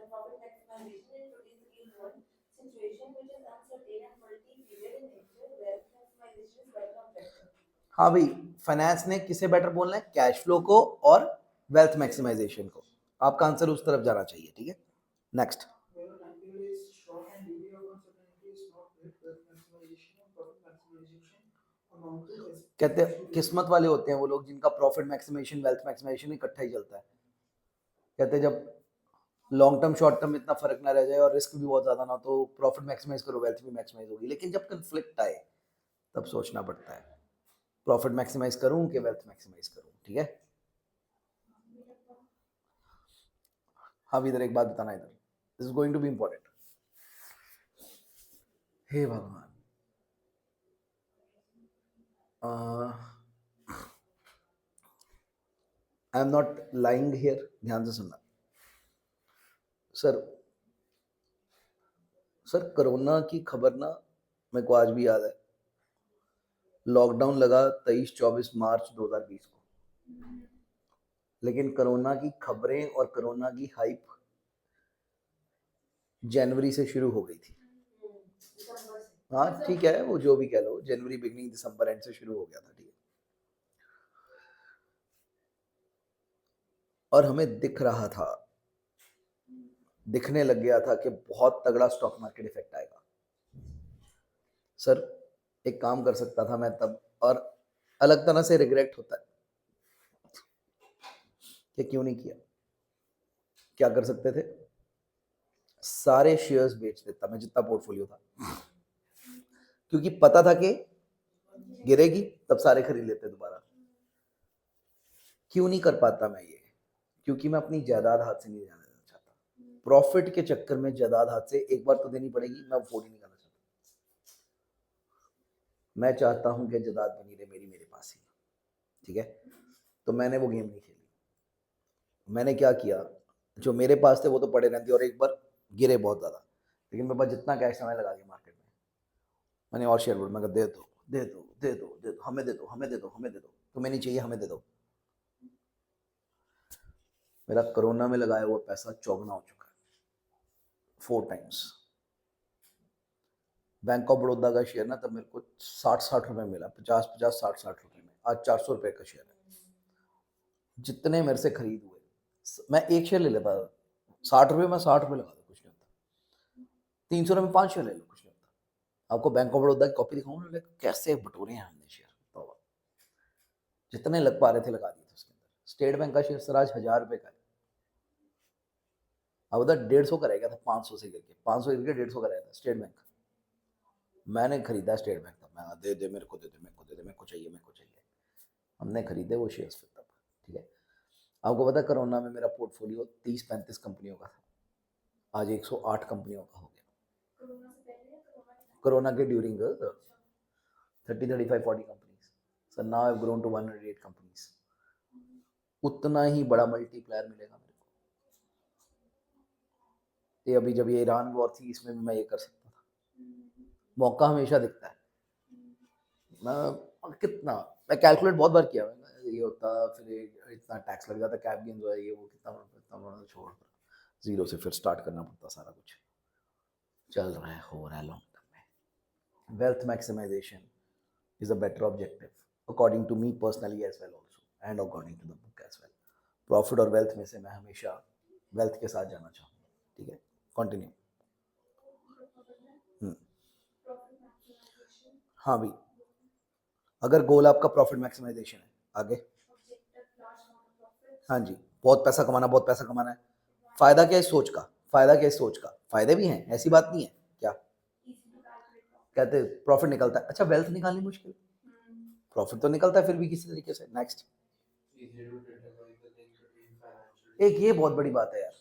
Profit maximization in today's real world situation, which is uncertain and multi-period in nature, wealth maximization is better objective. हाँ भाई, फाइनेंस ने किसे बेटर बोलना है, कैश फ्लो को और वेल्थ मैक्सिमाइजेशन को। आपका आंसर उस तरफ जाना चाहिए, ठीक है। Next. Where a time period is short and degree of uncertainty is not great, wealth maximization and profit maximization amount to as कहते हैं किस्मत वाले होते हैं वो लोग जिनका प्रॉफिट मैक्सिमाइजेशन वेल्थ मैक्सिमाइजेशन इकट्ठा ही चलता है। कहते हैं जब लॉन्ग टर्म शॉर्ट टर्म इतना फर्क ना रह जाए और रिस्क भी बहुत ज्यादा ना, तो प्रॉफिट मैक्सिमाइज करो, वेल्थ भी मैक्सिमाइज होगी। लेकिन जब कन्फ्लिक्ट आए तब सोचना पड़ता है, प्रॉफिट मैक्सिमाइज करूं कि वेल्थ मैक्सिमाइज करूं, ठीक है। हाँ इधर एक बात बताना, इधर this is going to be important. हे भगवान, I am not lying here, ध्यान से सुनना। सर सर कोरोना की खबर ना मेरे को आज भी याद है, लॉकडाउन लगा 23-24 मार्च 2020 को, लेकिन कोरोना की खबरें और कोरोना की हाइप जनवरी से शुरू हो गई थी। दिसंबर से। हाँ ठीक है, वो जो भी कह लो, जनवरी बिगनिंग दिसंबर एंड से शुरू हो गया था, ठीक है। और हमें दिख रहा था, दिखने लग गया था कि बहुत तगड़ा स्टॉक मार्केट इफेक्ट आएगा। सर एक काम कर सकता था मैं तब, और अलग तरह से रिग्रेट होता है कि क्यों नहीं किया। क्या कर सकते थे? सारे शेयर्स बेच देता मैं, जितना पोर्टफोलियो था, क्योंकि पता था कि गिरेगी, तब सारे खरीद लेते दोबारा। क्यों नहीं कर पाता मैं ये? क्योंकि मैं अपनी जायदाद हाथ से नहीं जाने देना चाहता। प्रॉफिट के चक्कर में जायदाद हाथ से एक बार तो देनी पड़ेगी, मैं अफोर्ड ही नहीं करना चाहता। मैं चाहता हूं कि जायदाद बनी रहे मेरी, मेरे पास ही, ठीक है। तो मैंने वो गेम नहीं खेली। मैंने क्या किया, जो मेरे पास थे वो तो पड़े रहते, और एक बार गिरे बहुत ज़्यादा, लेकिन मेरे पास जितना कैश था मैं लगा दिया मार्केट में। मैंने और शेयर बोर्ड में दे दो दे दो दे दो दे दो, हमें दे दो हमें दे दो हमें दे दो, तुम्हें नहीं चाहिए हमें दे दो। मेरा कोरोना में लगाया हुआ पैसा चौगुना हो चुका है, 4 टाइम्स। बैंक ऑफ बड़ौदा का शेयर ना तब मेरे को 60 रुपए मिला, 50 60 रुपए में। आज 400 रुपए का शेयर है। जितने मेरे से खरीद हुए, मैं एक शेयर ले लेता था, 60 रुपए में 60 रुपए लगा दो, कुछ नहीं होता। 300 रुपए में 5 शेयर ले लो, कुछ नहीं होता। आपको बैंक ऑफ बड़ौदा की कॉपी दिखाऊं ना, कैसे बटोरे हैं हमने शेयर, तो जितने लग पा रहे थे लगा दिए थे उसके अंदर। स्टेट बैंक का शेयर सर आज 1000 रुपए का है, अब उधर 150 का रह गया था, 500 से गिर के 150 का रह गया था स्टेट बैंक। मैंने खरीदा स्टेट बैंक तब, मैं दे दे मेरे को, दे दे मेरे को, दे दे मेरे को चाहिए, मेरे को चाहिए। हमने खरीदे वो शेयर्स फिर तब, ठीक है। आपको पता है कोरोना में मेरा पोर्टफोलियो 30-35 कंपनियों का था, आज 108 कंपनियों का हो गया। कोरोना से पहले या कोरोना के कोरोना के during 30, 35, 40 companies, sir now I have grown to 108 companies. उतना ही बड़ा मल्टीप्लायर मिलेगा मेरे को। ये अभी जब ये ईरान वॉर थी, इसमें भी मैं ये कर सकता था। मौका हमेशा दिखता है। मैं कितना, मैं कैलकुलेट बहुत बार किया, मैंने ये होता, फिर इतना टैक्स लग जाता, कैप गेन जो है ये वो, कितना छोड़, जीरो से फिर स्टार्ट करना पड़ता सारा कुछ। चल रहा है, हो रहा है लॉन्ग टर्म में। Wealth maximization is a better objective according to me personally as well also, and according to the book as well. Profit और वेल्थ में से मैं हमेशा वेल्थ के साथ जाना चाहूँगा, ठीक है। कंटिन्यू। Profit maximization, हाँ भाई, अगर गोल आपका प्रॉफिट मैक्सिमाइजेशन है, आगे। objective, large amount of profits, हाँ जी, बहुत पैसा कमाना, बहुत पैसा कमाना है। फायदा क्या है इस सोच का? फायदा क्या है इस सोच का? फायदे भी हैं, ऐसी बात नहीं है। क्या easy to calculate profit. कहते हैं? प्रॉफिट निकलता है। अच्छा, वेल्थ निकालनी मुश्किल, प्रॉफिट तो निकलता है फिर भी किसी तरीके से। Next, Easy to determine the link between financial एक ये बहुत बड़ी बात है यार,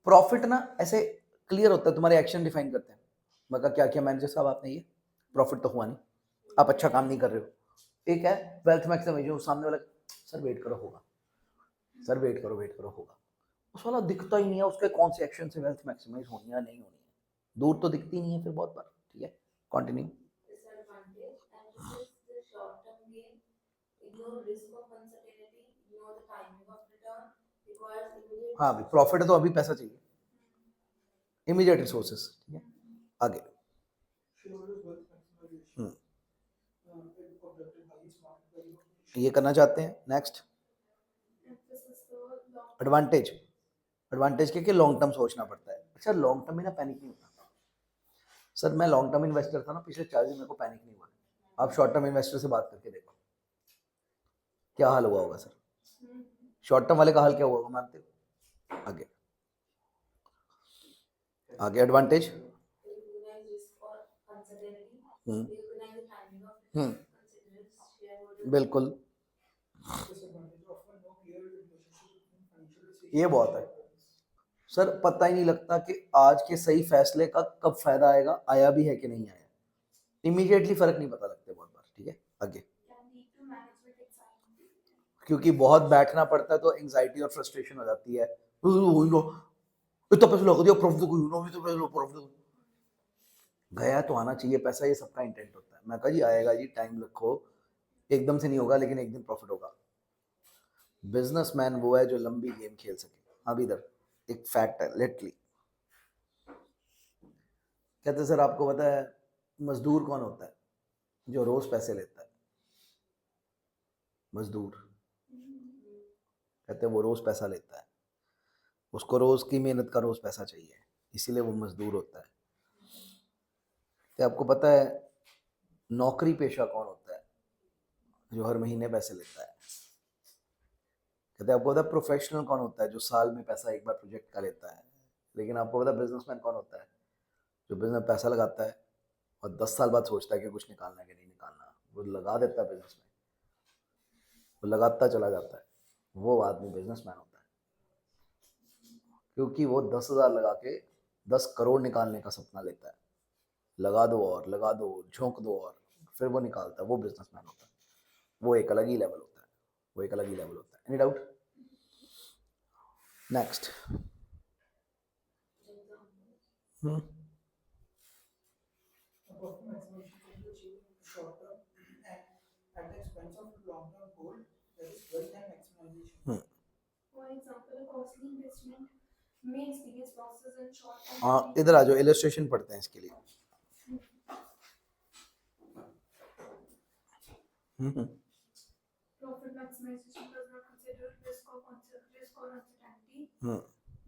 प्रॉफिट ना ऐसे क्लियर होता है, तुम्हारे एक्शन डिफाइन करते हैं। मैं कहा क्या किया मैनेजर साहब आपने, ये प्रॉफिट तो हुआ नहीं, आप अच्छा काम नहीं कर रहे हो। एक है वेल्थ मैक्सिमाइजेशन, सामने वाला सर वेट करो होगा, सर वेट करो होगा। उस वाला दिखता ही नहीं है उसके कौन से एक्शन से वेल्थ मैक्सिमाइज होनी है नहीं होनी है, दूर तो दिखती नहीं है फिर बहुत बार, ठीक है। Continue. disadvantage, and this is the short-term gain. Ignore risk of uncertainty. Ignore the timing of return. Requires immediate. हाँ भाई, प्रॉफिट है तो अभी पैसा चाहिए, इमीडिएट रिसोर्सेस, ठीक है। आगे। Shareholders wealth maximization. हम्म, Objective highest market value. ये करना चाहते हैं। Next, emphasis the long advantage. Advantage के लॉन्ग टर्म सोचना पड़ता है। अच्छा, लॉन्ग टर्म में ना पैनिक नहीं होता। सर मैं लॉन्ग टर्म इन्वेस्टर था ना, पिछले 4 दिन मेरे को पैनिक नहीं हुआ। आप शॉर्ट टर्म इन्वेस्टर से बात करके देखो क्या हाल हुआ होगा सर, शॉर्ट टर्म वाले का हाल क्या हुआ होगा मानते हो? आगे, आगे advantage. Recognize risk or uncertainty. Hmm, Recognize the timing of hmm, return. Consider shareholder. बिल्कुल, Disadvantage often no clear relationship between financial decisions. ये बहुत है सर, पता ही नहीं लगता कि आज के सही फैसले का कब फायदा आएगा, आया भी है कि नहीं आया, इमीडिएटली फर्क नहीं पता लगता बहुत बार, ठीक है। आगे, can lead to management anxiety. क्योंकि बहुत बैठना पड़ता है तो एंजाइटी और फ्रस्ट्रेशन हो जाती है। इतना पैसा लगा दिया, प्रॉफिट कोई ना, तो पैसा लो, प्रॉफिट गया तो आना चाहिए पैसा, ये सबका इंटेंट होता है। मैं कहा जी आएगा जी, टाइम रखो, एकदम से नहीं होगा लेकिन एक दिन प्रॉफिट होगा। बिजनेसमैन वो है जो लंबी गेम खेल सके। अब इधर एक फैक्ट है, लिटरली कहते सर आपको पता है मजदूर कौन होता है? जो रोज पैसे लेता है, मजदूर। कहते हैं वो रोज पैसा लेता है, उसको रोज की मेहनत का रोज पैसा चाहिए, इसीलिए वो मजदूर होता है। तो आपको पता है नौकरी पेशा कौन होता है? जो हर महीने पैसे लेता है। कहते हैं आपको पता है प्रोफेशनल कौन होता है? जो साल में पैसा एक बार प्रोजेक्ट का लेता है। लेकिन आपको पता है बिजनेसमैन कौन होता है? जो बिजनेस पैसा लगाता है और 10 साल बाद सोचता है कि कुछ निकालना है कि नहीं निकालना, वो लगा देता है बिजनेस में, वो लगाता चला जाता है, वो आदमी बिजनेसमैन होता है। क्योंकि वो 10,000 लगा के 10 करोड़ निकालने का सपना लेता है, लगा दो और लगा दो, झोंक दो और फिर वो निकालता है, वो बिजनेसमैन होता है। वो एक अलग ही लेवल होता है, वो एक अलग ही लेवल होता है। Any doubt? Next. A profit maximization can be achieved in the short term and at the expense of long-term goal, that is wealth and maximization. For example, a costly investment may experience losses in short term. हाँ, इधर आ जाओ, इलस्ट्रेशन पढ़ते हैं इसके लिए। Profit maximization does not consider risk or uncertainty,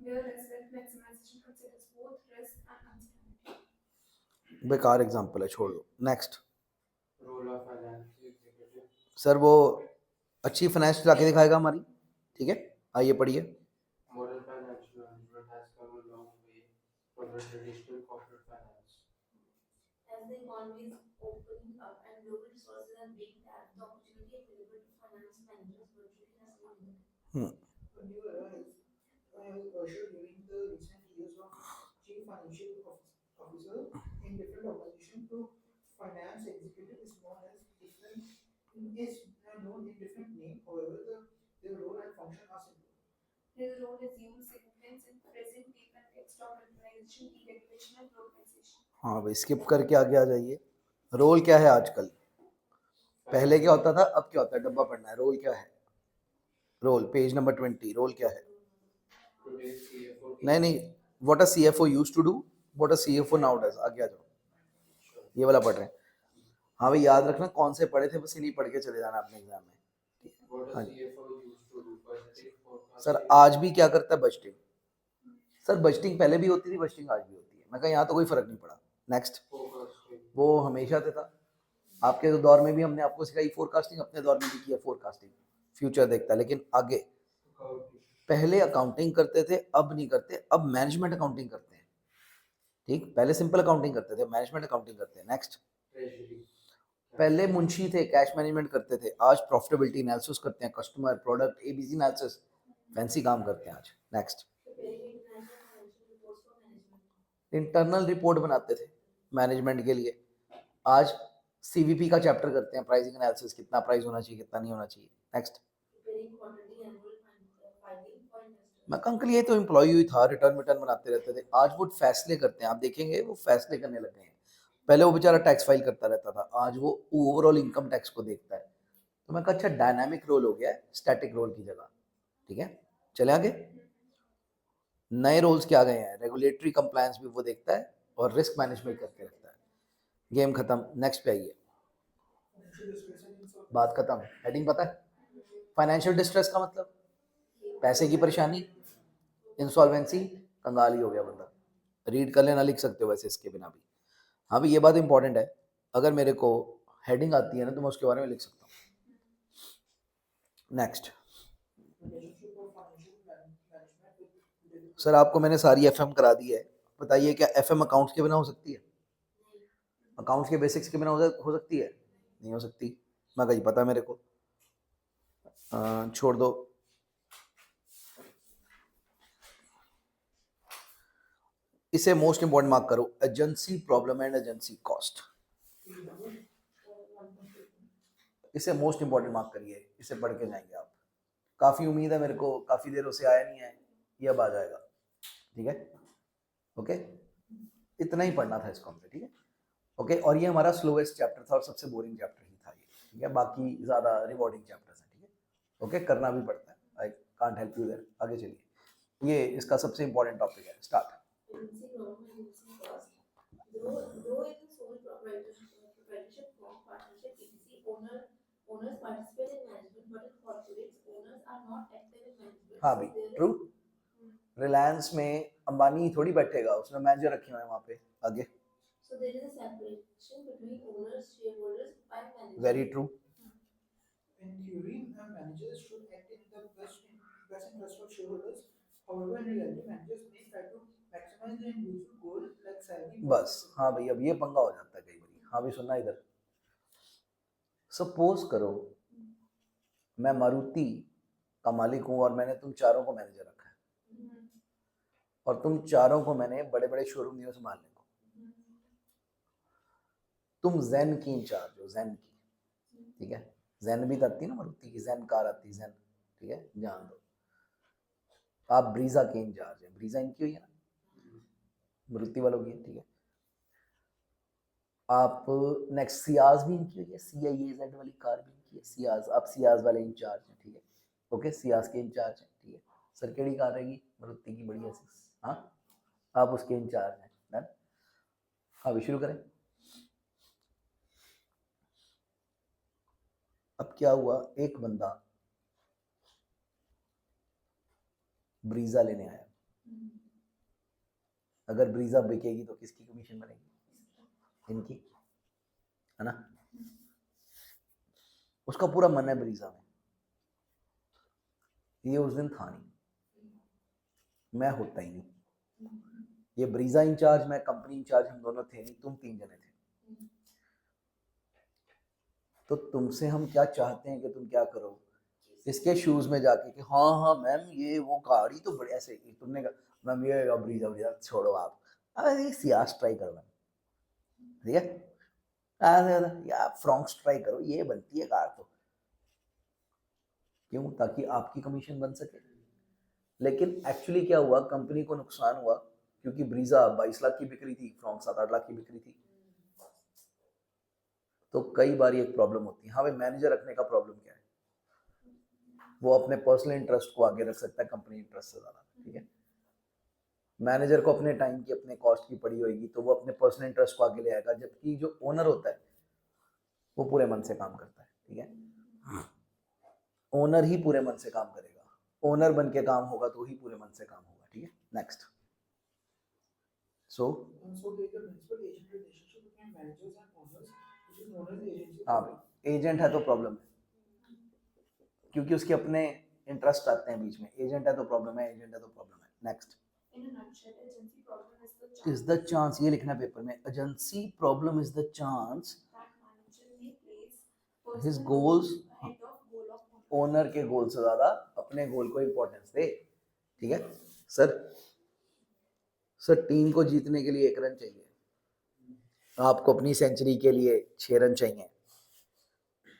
whereas wealth maximization considers both risk and uncertainty. बेकार एग्जांपल है, छोड़ दो। Next. Role of finance executive. Sir वो अच्छी फाइनेंस चला के दिखाएगा हमारी, ठीक है? आइए पढ़िए। Modern financial management has come a long way from the traditional corporate finance. As the economy is opening up and global resources are being tapped, the opportunity available to finance managers virtually has no limit. A new era has ushered during the recent years of chief financial officer in different organizations to finance executive is known in different name. However, their role and function are similar. His role assumes significance in present day context of organization, deregulation and globalization. हाँ भाई, स्किप करके आगे आ जाइए। रोल क्या है आजकल? पहले क्या होता था, अब क्या होता है? डब्बा पढ़ना है। रोल क्या है? Role page number 20। रोल क्या है? Today's CFO. नहीं, what a CFO used to do, what a CFO now does. आगे आ जाओ, ये वाला पढ़ रहे हैं। हाँ भाई, याद रखना कौन से पढ़े थे, बस इन्हीं पढ़ के चले जाना अपने एग्जाम में। What हाँ a जी। CFO used to do, budgeting, sir forecasting. आज भी क्या करता है? बजटिंग। सर बजटिंग पहले भी होती थी, बजटिंग आज भी होती है। मैं कहा यहाँ तो कोई फर्क नहीं पड़ा। नेक्स्ट। Forecasting. वो हमेशा से था, आपके दौर में भी हमने आपको सिखाई फोरकास्टिंग, अपने दौर में भी किया फोरकास्टिंग, फ्यूचर देखता है। लेकिन आगे Accounting. पहले अकाउंटिंग करते थे, अब नहीं करते, अब मैनेजमेंट अकाउंटिंग करते हैं। ठीक, पहले सिंपल अकाउंटिंग करते थे, मैनेजमेंट अकाउंटिंग करते हैं। नेक्स्ट। Treasury. पहले मुंशी थे, कैश मैनेजमेंट करते थे, आज प्रॉफिटेबिलिटी एनालिसिस करते हैं, customer product ABC analysis, fancy काम करते हैं आज। Next. Preparing international financial reports for management. Internal report बनाते थे मैनेजमेंट के लिए, आज सीवीपी का चैप्टर करते हैं, प्राइसिंग एनालिसिस, कितना प्राइस होना चाहिए, कितना नहीं होना चाहिए। Next. Preparing quarterly annual filing for investors. मैं अंकल ये तो एम्प्लॉय ही था, रिटर्न रिटर्न बनाते रहते थे, आज वो फैसले करते हैं। आप देखेंगे वो फैसले करने लग गए हैं। पहले वो बेचारा टैक्स फाइल करता रहता था, आज वो ओवरऑल इनकम टैक्स को देखता है। तो मैं कहा अच्छा, डायनामिक रोल हो गया है स्टैटिक रोल की जगह। ठीक है, चले आगे। नए रोल्स क्या आ गए हैं? रेगुलेटरी कंप्लायंस भी वो देखता है और रिस्क मैनेजमेंट करके रखता है। गेम खत्म। नेक्स्ट पे आइए। Financial distress and insolvency. बात खत्म। हेडिंग पता है? फाइनेंशियल डिस्ट्रेस का मतलब पैसे की परेशानी, इंसॉल्वेंसी, कंगाल ही हो गया बंदा। रीड कर लेना, लिख सकते हो वैसे इसके बिना भी। हाँ भी ये बात इंपॉर्टेंट है, अगर मेरे को हेडिंग आती है ना तो मैं उसके बारे में लिख सकता हूँ। Next. Relationship of financial management with sir आपको मैंने सारी एफएम करा दी है, बताइए क्या एफएम अकाउंट्स के बिना हो सकती है? अकाउंट्स के बेसिक्स के बिना हो सकती है? नहीं हो सकती। मैं कहीं पता मेरे को, छोड़ दो। इसे मोस्ट इंपॉर्टेंट मार्क करो, agency problem and agency cost. इसे मोस्ट इंपॉर्टेंट मार्क करिए, इसे पढ़ के जाएंगे आप। काफ़ी उम्मीद है मेरे को, काफ़ी देर से आया नहीं है, ये अब आ जाएगा। ठीक है, ओके, इतना ही पढ़ना था इसको हमसे। ठीक है, ओके। और ये हमारा स्लोएस्ट चैप्टर था और सबसे बोरिंग चैप्टर ही था ये। ठीक है, बाकी ज़्यादा रिवॉर्डिंग चैप्टर्स हैं। ठीक है, ओके, करना भी पड़ता है, I can't help you there. आगे चलिए, ये इसका सबसे इंपॉर्टेंट टॉपिक है। Start. Reducing non-reducing cost. The Though in the sole proprietorship form, partnership, etc., owners participate in management, but in corporates, owners are not active in management. हाँ So भाई, there is ट्रू। रिलायंस में अंबानी थोड़ी बैठेगा, उसने मैनेजर रखे हुए हैं वहाँ पे आगे। So there is a separation between owners, shareholders, and managers. Very true. In theory, managers should act in the best interest of shareholders. However, in reality, managers may try to maximize their individual goals like salary. बस हाँ भाई, अब ये पंगा हो जाता है कई बार। हाँ भी सुनना इधर, सपोज करो मैं मारुति का मालिक हूँ और मैंने तुम चारों को मैनेजर रखा है, और तुम चारों को मैंने बड़े बड़े शोरूम दिए संभालने को। तुम जैन की इंचार्ज हो, जैन की, ठीक है। जैन भी तो आती है ना, मारुति की जैन कार आती है, जैन, ठीक है, जान दो। आप ब्रीजा के इंचार्ज है, ब्रीजा इनकी हुई है ना, मारुति वालों की, ठीक है। आप नेक्स्ट सियाज भी इनकी हुई है, CIAZ वाली कार भी इनकी है, सियाज। आप सियाज वाले इंचार्ज हैं, ठीक है, ओके, सियाज के इंचार्ज हैं, ठीक है। सर केड़ी कार रहेगी? मारुति की बढ़िया सी, हाँ, आप उसके इंचार्ज हैं, डन। अभी शुरू करें। अब क्या हुआ, एक बंदा ब्रीजा लेने आया। अगर ब्रीजा बिकेगी तो किसकी कमीशन बनेगी? इनकी, है ना। उसका पूरा मन है ब्रीजा में, ये उस दिन था नहीं, मैं होता ही नहीं, ये ब्रीजा इंचार्ज, मैं कंपनी इंचार्ज, हम दोनों थे नहीं, तुम 3 जने थे। तो तुमसे हम क्या चाहते हैं कि तुम क्या करो, इसके शूज में जाके कि हाँ हाँ मैम ये वो गाड़ी तो बढ़िया से, तुमने कहा मैम ये ब्रीजा ब्रीजा छोड़ो आप, अरे सियाज ट्राई करो मैम, ठीक है, या फ्रॉन्क्स ट्राई करो, ये बनती है कार तो। क्यों? ताकि आपकी कमीशन बन सके। लेकिन एक्चुअली क्या हुआ, कंपनी को नुकसान हुआ, क्योंकि ब्रीजा 22 लाख की बिक रही थी, फ्रॉन्क्स 7-8 लाख की बिक रही थी। तो कई बार एक प्रॉब्लम होती है। हाँ भाई, मैनेजर रखने का प्रॉब्लम क्या है, वो अपने पर्सनल इंटरेस्ट को आगे रख सकता है कंपनी इंटरेस्ट से ज्यादा, ठीक है। मैनेजर को अपने टाइम की, अपने कॉस्ट की पड़ी होगी, तो वो अपने पर्सनल इंटरेस्ट को आगे ले आएगा, जबकि जो ओनर होता है वो पूरे मन से काम करता है, ठीक है। ओनर ही पूरे मन से काम करेगा, ओनर बन के काम होगा तो ही पूरे मन से काम होगा, ठीक है। Next, so So there is a principal agent relationship between managers and owners, which is known as agency. हाँ भाई, एजेंट है तो प्रॉब्लम है, क्योंकि उसके अपने इंटरेस्ट आते हैं बीच में। एजेंट है तो प्रॉब्लम है, एजेंट है तो प्रॉब्लम है। Next, In a nutshell, agency problem is the chance is the chance, ये लिखना पेपर में, agency problem is the chance that manager may place His personal goals- goals ahead of goal of owner. Owner के गोल से ज्यादा अपने गोल को इंपॉर्टेंस दे, ठीक है। सर टीम को जीतने के लिए 1 रन चाहिए, आपको अपनी सेंचुरी के लिए 6 रन चाहिए,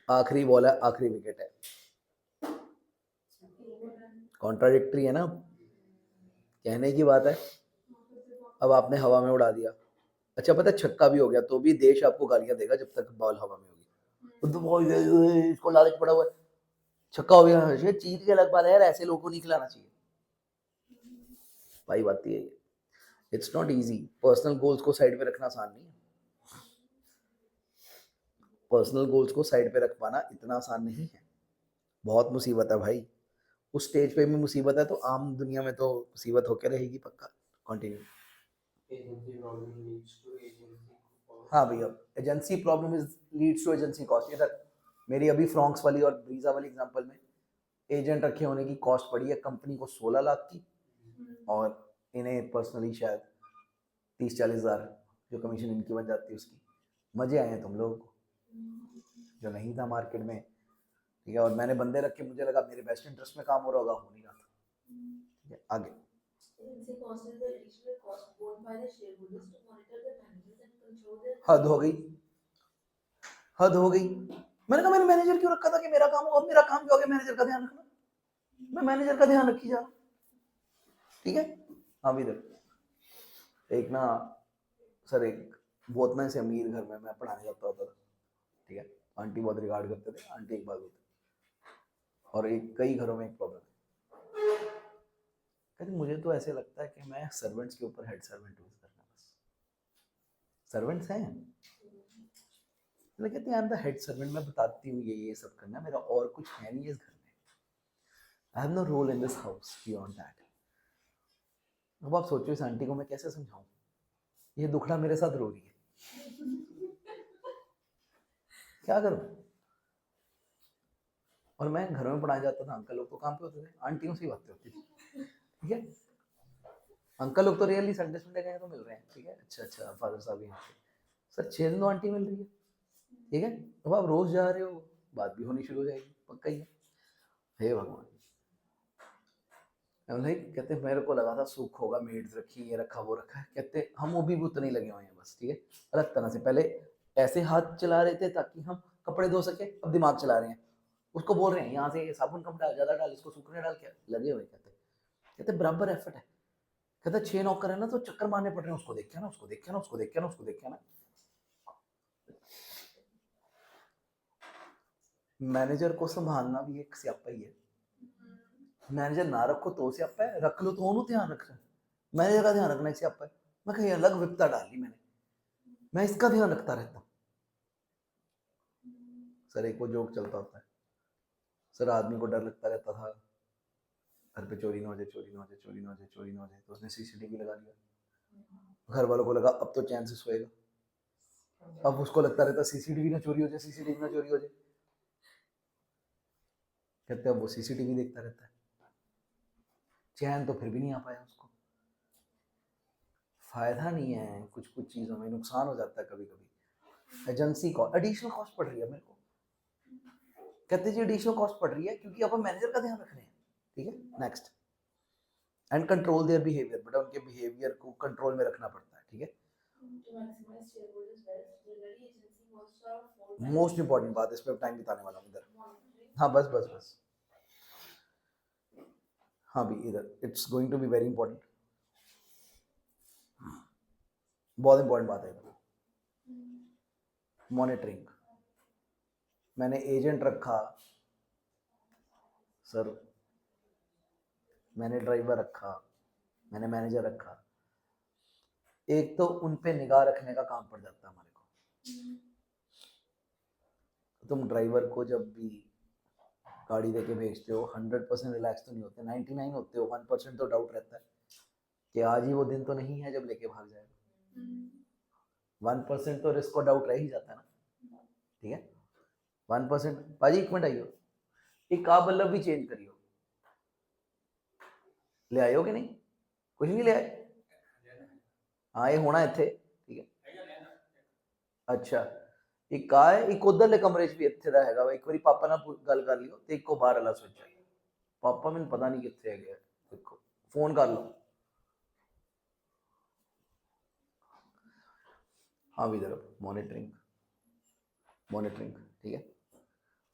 आखिरी बॉल है, आखिरी विकेट है। कॉन्ट्राडिक्टरी है ना, कहने की बात है। अब आपने हवा में उड़ा दिया, अच्छा पता है छक्का भी हो गया तो भी देश आपको गालियां देगा जब तक बॉल हवा में होगी। तो वो इसको लालच पड़ा हुआ है, छक्का हो गया, ये चीज के लग पा रहा है यार, ऐसे लोगों को नहीं खिलाना चाहिए भाई। बात ये है, it's not easy. Personal goals को साइड पे रखना आसान नहीं है, पर्सनल गोल्स को साइड पे रख पाना इतना आसान नहीं है, बहुत मुसीबत है भाई। उस स्टेज पे भी मुसीबत है तो आम दुनिया में तो मुसीबत होकर रहेगी पक्का। Continue. Agency problem leads to agency cost. हाँ भैया, agency problem is leads to agency cost. इधर मेरी अभी फ्रॉन्क्स वाली और ब्रीजा वाली एग्जांपल में एजेंट रखे होने की कॉस्ट पड़ी है कंपनी को 16 लाख की, और इन्हें पर्सनली शायद 30-40 हज़ार जो कमीशन इनकी बन जाती है उसकी। मजे आए हैं तुम लोगों को, जो नहीं था मार्केट में, ठीक है। और मैंने बंदे रखे, मुझे लगा मेरे बेस्ट इंटरेस्ट में काम हो रहा होगा, हो नहीं रहा था, ठीक है। आगे, Agency cost is the additional cost borne by the shareholders to monitor the managers and control their. हद हो गई, हद हो गई। मैंने कहा मैंने मैनेजर क्यों रखा था कि मेरा काम हो, अब मेरा काम क्या हो गया मैनेजर का ध्यान रखना, मैं मैनेजर का ध्यान रखी जा रहा हूं, ठीक है। हाँ भी देख, एक ना सर, एक बहुत ना से अमीर घर में मैं पढ़ाने जाता होता था, ठीक है। आंटी बहुत रिगार्ड करते थे, आंटी एक बात होती, और एक कई घरों में एक प्रॉब्लम है, कहती मुझे तो ऐसे लगता है कि मैं सर्वेंट्स के ऊपर हेड सर्वेंट हूँ करना, बस सर्वेंट्स हैं, कहते हैं I am the head servant, मैं बताती हूँ ये सब करना, मेरा और कुछ है नहीं इस घर में, I have no role in this house beyond that. अब आप सोचो इस आंटी को मैं कैसे समझाऊं, ये दुखड़ा मेरे साथ रो रही है, क्या करूं। और मैं घर में पढ़ाया जाता था, अंकल लोग तो काम पे होते थे, आंटियों से ही बातें होती थी, ठीक है। अंकल लोग तो रियली संडे संडे गए तो मिल रहे हैं, ठीक है, अच्छा फादर साहब यहाँ पे, सर 6 दिन तो आंटी मिल रही है, ठीक है। अब आप रोज जा रहे हो, बात भी होनी शुरू हो जाएगी, पक्का ही है। हे भगवान, कहते मेरे को लगा था सुख होगा, मेड्स रखी, ये रखा वो रखा है, कहते हम वो भी उतने ही लगे हुए हैं बस, ठीक है। अलग तरह से पहले ऐसे हाथ चला रहे थे ताकि हम कपड़े धो सके, अब दिमाग चला रहे हैं, उसको बोल रहे हैं यहाँ से साबुन कम डाल, ज्यादा डाल, इसको सूखने डाल, क्या लगे हुए। कहते बराबर एफर्ट है, कहता 6 नौकर है ना तो चक्कर मारने पड़ रहे हैं, उसको देख के ना, उसको देख के ना, उसको देख के ना, उसको देख के ना। मैनेजर को संभालना भी एक स्यापा ही है, मैनेजर ना रखो तो स्यापा है, रख लो तो ओनू ध्यान रख रहा है, मैनेजर का ध्यान रखना एक स्यापा है। मैं कहीं अलग विपता डाली मैंने, मैं इसका ध्यान रखता रहता हूँ। सर एक वो जोक चलता होता है, सर आदमी को डर लगता रहता था घर पे चोरी ना हो जाए, चोरी ना हो जाए, चोरी ना हो जाए, चोरी ना हो जाए, तो उसने सीसीटीवी लगा लिया। घर वालों को लगा अब तो चैन से सोएगा, अब उसको लगता रहता सीसीटीवी ना चोरी हो जाए, सीसीटीवी ना चोरी हो जाए, कहते अब वो सीसीटीवी देखता रहता है, चैन तो फिर भी नहीं आ पाया उसको। फायदा नहीं है, कुछ कुछ चीज़ों में नुकसान हो जाता है कभी कभी। एजेंसी कॉस्ट, एडिशनल कॉस्ट पड़ रही है मेरे को, कहते जी एडिशनल कॉस्ट पड़ रही है क्योंकि आप मैनेजर का ध्यान रख रहे हैं, ठीक है। Next, and control their behaviour, बेटा उनके बिहेवियर को कंट्रोल में रखना पड़ता है, ठीक है। To maximize shareholders' wealth, generally agency must have 4 most important बात, इस पर टाइम बिताने वाला हूँ इधर, monitoring. हाँ बस बस बस, हाँ भी इधर, it's going to be very important, बहुत इंपॉर्टेंट बात है इधर। मॉनिटरिंग, मैंने एजेंट रखा सर, मैंने ड्राइवर रखा, मैंने मैनेजर रखा, एक तो उन पे निगाह रखने का काम पड़ जाता है हमारे को। तुम ड्राइवर को जब भी गाड़ी देके भेजते हो 100% रिलैक्स तो नहीं होते, 99 होते हो, 1% तो डाउट रहता है कि आज ही वो दिन तो नहीं है जब लेके भाग जाएगा। 1% तो रिस्क और डाउट रह ही जाता है ना, ठीक है। 1%, भाजी 1 मिनट आइयो, एक का बल्ब भी चेंज करियो, ले आयो कि नहीं, कुछ नहीं ले आए, हाँ ये होना इत्थे, ठीक है। अच्छा एक का है, एक उधरले कमरे च भी इत्थे दा हैगा वा, एक बारी पापा नाल गल कर लियो ते इको बाहर वाला स्विच है, पापा मैंने पता नहीं कित्थे है गया, देखो फोन कर लो। हाँ भी इधर मॉनिटरिंग, मॉनिटरिंग, ठीक है।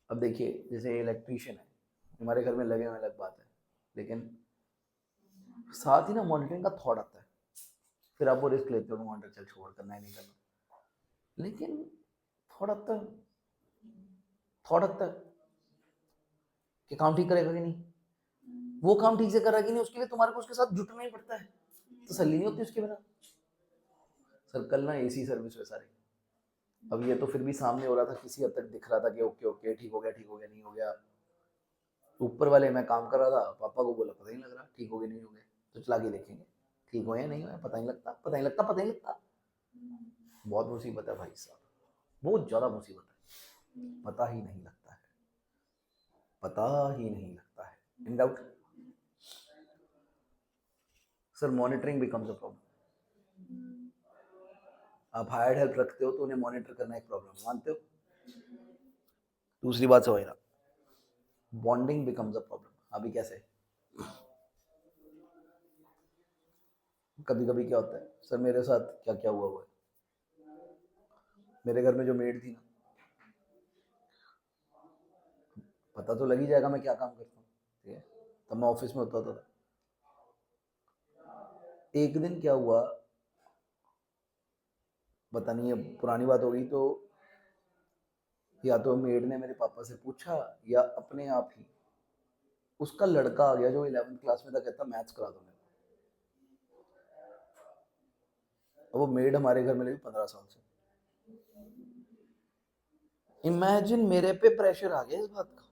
अब देखिए जैसे इलेक्ट्रीशियन है, हमारे घर में लगे हुए अलग बात है, लेकिन साथ ही ना मॉनिटरिंग का थॉट आता है, फिर आप वो रिस्क लेते हो मॉनिटर चल छोड़ करना है नहीं करना, लेकिन थॉट आता है, थॉट आता है कि काम ठीक करेगा कि नहीं, वो काम ठीक से कर रहा कि नहीं, उसके लिए तुम्हारे को उसके साथ जुटना ही पड़ता है, तसल्ली नहीं होती उसके बिना। सर कल ना एसी सर्विस हुए सारे, अब ये तो फिर भी सामने हो रहा था, किसी हद तक दिख रहा था कि ओके ओके ठीक हो गया, ठीक हो गया, नहीं हो गया। ऊपर वाले मैं काम कर रहा था, पापा को बोला पता ही नहीं लग रहा ठीक हो गया नहीं हो गया, तो चला के देखेंगे ठीक हो या नहीं हुआ, पता नहीं लगता, पता नहीं लगता, पता नहीं लगता। बहुत मुसीबत है भाई साहब, बहुत ज़्यादा मुसीबत है, पता ही नहीं लगता है, पता ही नहीं लगता है। In doubt sir, monitoring becomes a problem. आप हायर्ड हेल्प रखते हो तो उन्हें मॉनिटर करना एक प्रॉब्लम, मानते हो। दूसरी बात समझना, बॉन्डिंग बिकम्स अ प्रॉब्लम। अभी कैसे, कभी कभी क्या होता है सर, मेरे साथ क्या क्या हुआ है, मेरे घर में जो मेड थी ना, पता तो लग ही जाएगा मैं क्या काम करता हूँ, ठीक है, तब मैं ऑफिस में होता था। एक दिन क्या हुआ पता नहीं, अब पुरानी बात हो गई, तो या तो मेड ने मेरे पापा से पूछा या अपने आप ही उसका लड़का आ गया जो 11th क्लास में था, कहता मैथ्स करा दो मेरे को। और वो मेड हमारे घर में लगी 15 साल से। इमेजिन मेरे पे प्रेशर आ गया इस बात का।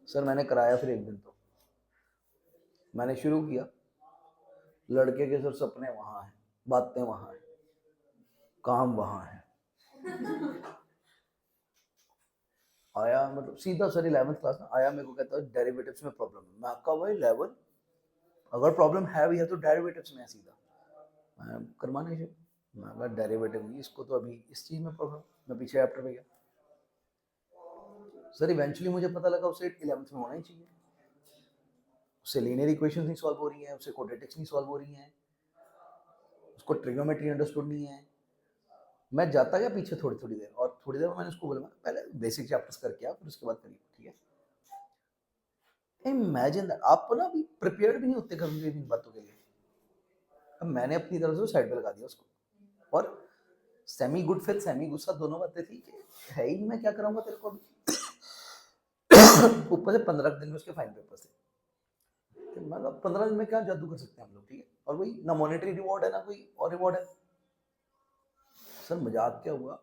सर मैंने कराया फिर एक दिन, तो मैंने शुरू किया, लड़के के सर सपने वहां हैं, बातें वहां हैं, काम वहां है। आया मतलब सीधा सर 11th क्लास में आया, मेरे को कहता है डेरिवेटिव्स में प्रॉब्लम है। मैं कहा भाई 11 अगर प्रॉब्लम है भी है तो डेरिवेटिव्स में है सीधा। मैं करवाने से मैं कहा डेरिवेटिव नहीं, इसको तो अभी इस चीज में प्रॉब्लम। मैं पीछे चैप्टर में गया, सर इवेंचुअली मुझे पता लगा उसे 11th में होना ही चाहिए। उससे लीनियर इक्वेशंस नहीं सॉल्व हो रही हैं, उससे क्वाड्रेटिक्स नहीं सॉल्व हो रही हैं, उसको ट्रिग्नोमेट्री अंडरस्टूड नहीं है। मैं जाता गया पीछे थोड़ी थोड़ी देर, और थोड़ी देर में मैंने उसको बोला पहले बेसिक चैप्टर्स करके आओ, फिर उसके बाद करिए, ठीक है। इमेजिन दैट, आप ना अभी प्रिपेयर्ड भी नहीं होते कभी भी इन बातों के लिए। अब मैंने अपनी तरफ से साइड पे लगा दिया उसको, और सेमी गुड फिल सेमी गुस्सा दोनों बातें थी कि है ही नहीं, मैं क्या कराऊंगा तेरे को अभी। ऊपर से 15 दिन में उसके फाइनल पेपर थे। तो मैं 15 दिन में क्या जादू कर सकते हैं हम लोग, ठीक है। और वही ना मॉनेटरी रिवॉर्ड है ना कोई और रिवॉर्ड है। सर मजाक क्या हुआ,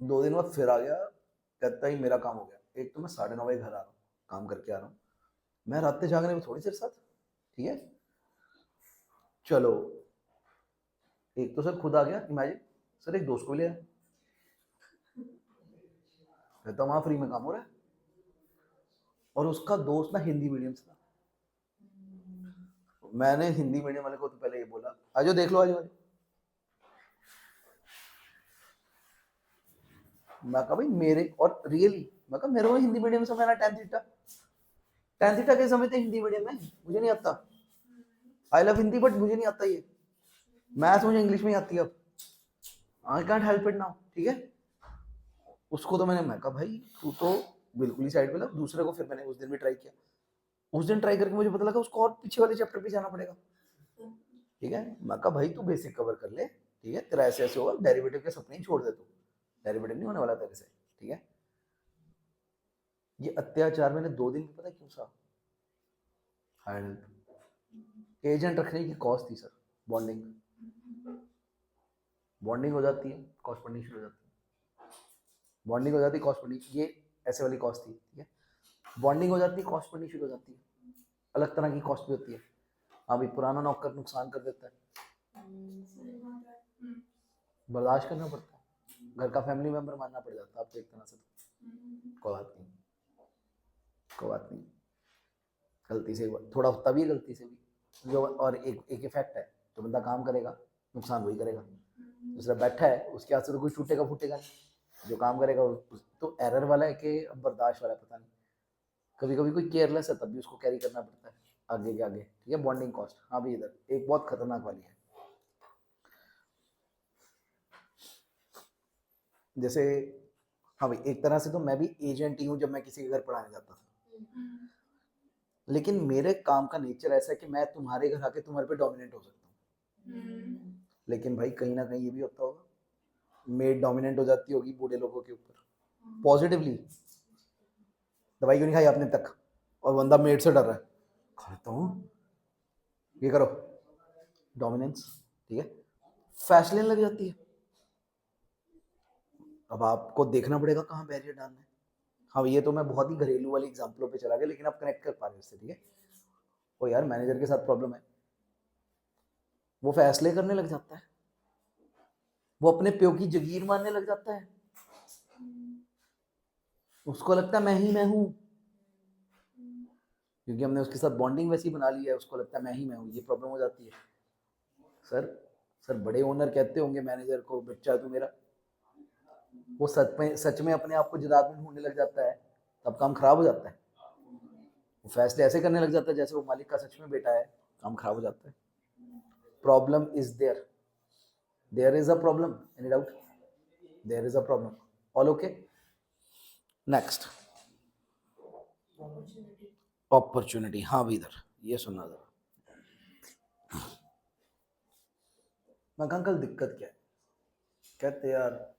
2 दिन बाद फिर आ गया, कहता ही मेरा काम हो गया। एक तो मैं 9:30 बजे घर आ रहा हूँ, काम करके आ रहा हूँ, मैं रात जागने में थोड़ी देर साथ, ठीक है। चलो एक तो सर खुद आ गया, इमेजिन सर एक दोस्त को ले आया, कहता वहां फ्री में काम हो रहा है, और उसका दोस्त ना हिंदी मीडियम से था। मैंने हिंदी मीडियम वाले को तो पहले ये बोला आजो देख लो आजो। मैं कहा भाई मेरे, और रियली मैं कहा मेरे को हिंदी मीडियम से मेरा 10th थीटा के समय हिंदी मीडियम में मुझे नहीं आता। आई लव हिंदी बट मुझे नहीं आता ये मैथ, मुझे इंग्लिश में ही आती है अब, I can't help it now, ठीक है। उसको तो मैं कहा भाई तू तो बिल्कुल ही साइड पे लग। दूसरे को फिर मैंने उस दिन भी ट्राई किया, उस दिन ट्राई करके मुझे पता लगा उसको और पीछे वाले चैप्टर पे जाना पड़ेगा, ठीक है। मैं कहा भाई तू बेसिक कवर कर ले, ठीक है, तेरा ऐसे ऐसे होगा, डेरिवेटिव के सपने ही छोड़ दे तू, डेरिवेटिव नहीं होने वाला तेरे से, ठीक है। ये अत्याचार मैंने 2 दिन में पता क्यों सा एजेंट रखने की कॉस्ट थी सर। बॉन्डिंग बॉन्डिंग हो जाती है, कॉस्ट पढ़नी शुरू हो जाती है, बॉन्डिंग हो जाती है, कॉस्ट पढ़नी, ये ऐसे वाली कॉस्ट थी, ठीक है। बॉन्डिंग हो जाती है, कॉस्ट पढ़नी शुरू हो जाती है, अलग तरह की कॉस्ट भी होती है। अभी पुराना नौकर नुकसान कर देता है, बर्दाश्त करना पड़ता है, घर का फैमिली मेंबर मानना पड़ जाता है आपको एक तरह से। तो कोई बात नहीं, कोई बात नहीं, गलती से थोड़ा होता भी है, गलती से भी जो, और एक इफेक्ट है, जो बंदा काम करेगा नुकसान वही करेगा, दूसरा बैठा है उसके हाथ से तो कुछ टूटेगा फूटेगा नहीं, जो काम करेगा तो एरर वाला है कि अब बर्दाश्त वाला है, पता नहीं। कभी कभी कोई केयरलेस है तब भी उसको कैरी करना पड़ता है आगे के आगे, ठीक है। बॉन्डिंग कॉस्ट, हाँ भी इधर एक बहुत खतरनाक वाली है। जैसे हाँ भाई एक तरह से तो मैं भी एजेंट ही हूँ जब मैं किसी के घर पढ़ाने जाता था, लेकिन मेरे काम का नेचर ऐसा है कि मैं तुम्हारे घर आके तुम्हारे पे डोमिनेंट हो सकता हूँ। लेकिन भाई कहीं ना कहीं ये भी होता होगा, मेड डोमिनेंट हो जाती होगी बूढ़े लोगों के ऊपर पॉजिटिवली, दवाई क्यों नहीं खाई आपने तक, और बंदा मेड से डर रहा है, खाता हूँ ये करो, डोमिनेंस, ठीक है। फैसले लग जाती है, अब आपको देखना पड़ेगा कहाँ बैरियर डालना है। हाँ ये तो मैं बहुत ही घरेलू वाली एग्जाम्पलों पे चला गया, लेकिन आप कनेक्ट कर पा रहे हो इससे, ठीक है। ओ यार मैनेजर के साथ प्रॉब्लम है, वो फैसले करने लग जाता है, वो अपने प्यो की जगीर मानने लग जाता है, उसको लगता है मैं हूँ, क्योंकि हमने उसके साथ बॉन्डिंग वैसी बना ली है, उसको लगता है मैं हूँ। ये प्रॉब्लम हो जाती है। सर बड़े ओनर कहते होंगे मैनेजर को बच्चा तू मेरा, वो सच में अपने आप को जदाद में ढूंढने लग जाता है, तब काम खराब हो जाता है। वो फैसले ऐसे करने लग जाता है जैसे वो मालिक का सच में बेटा है, काम खराब हो जाता है। Problem is there is a problem, any doubt, there is a problem, all okay. Next opportunity, हाँ भी इधर ये सुनना जरा। मैं कहा अंकल दिक्कत क्या है, कहते यार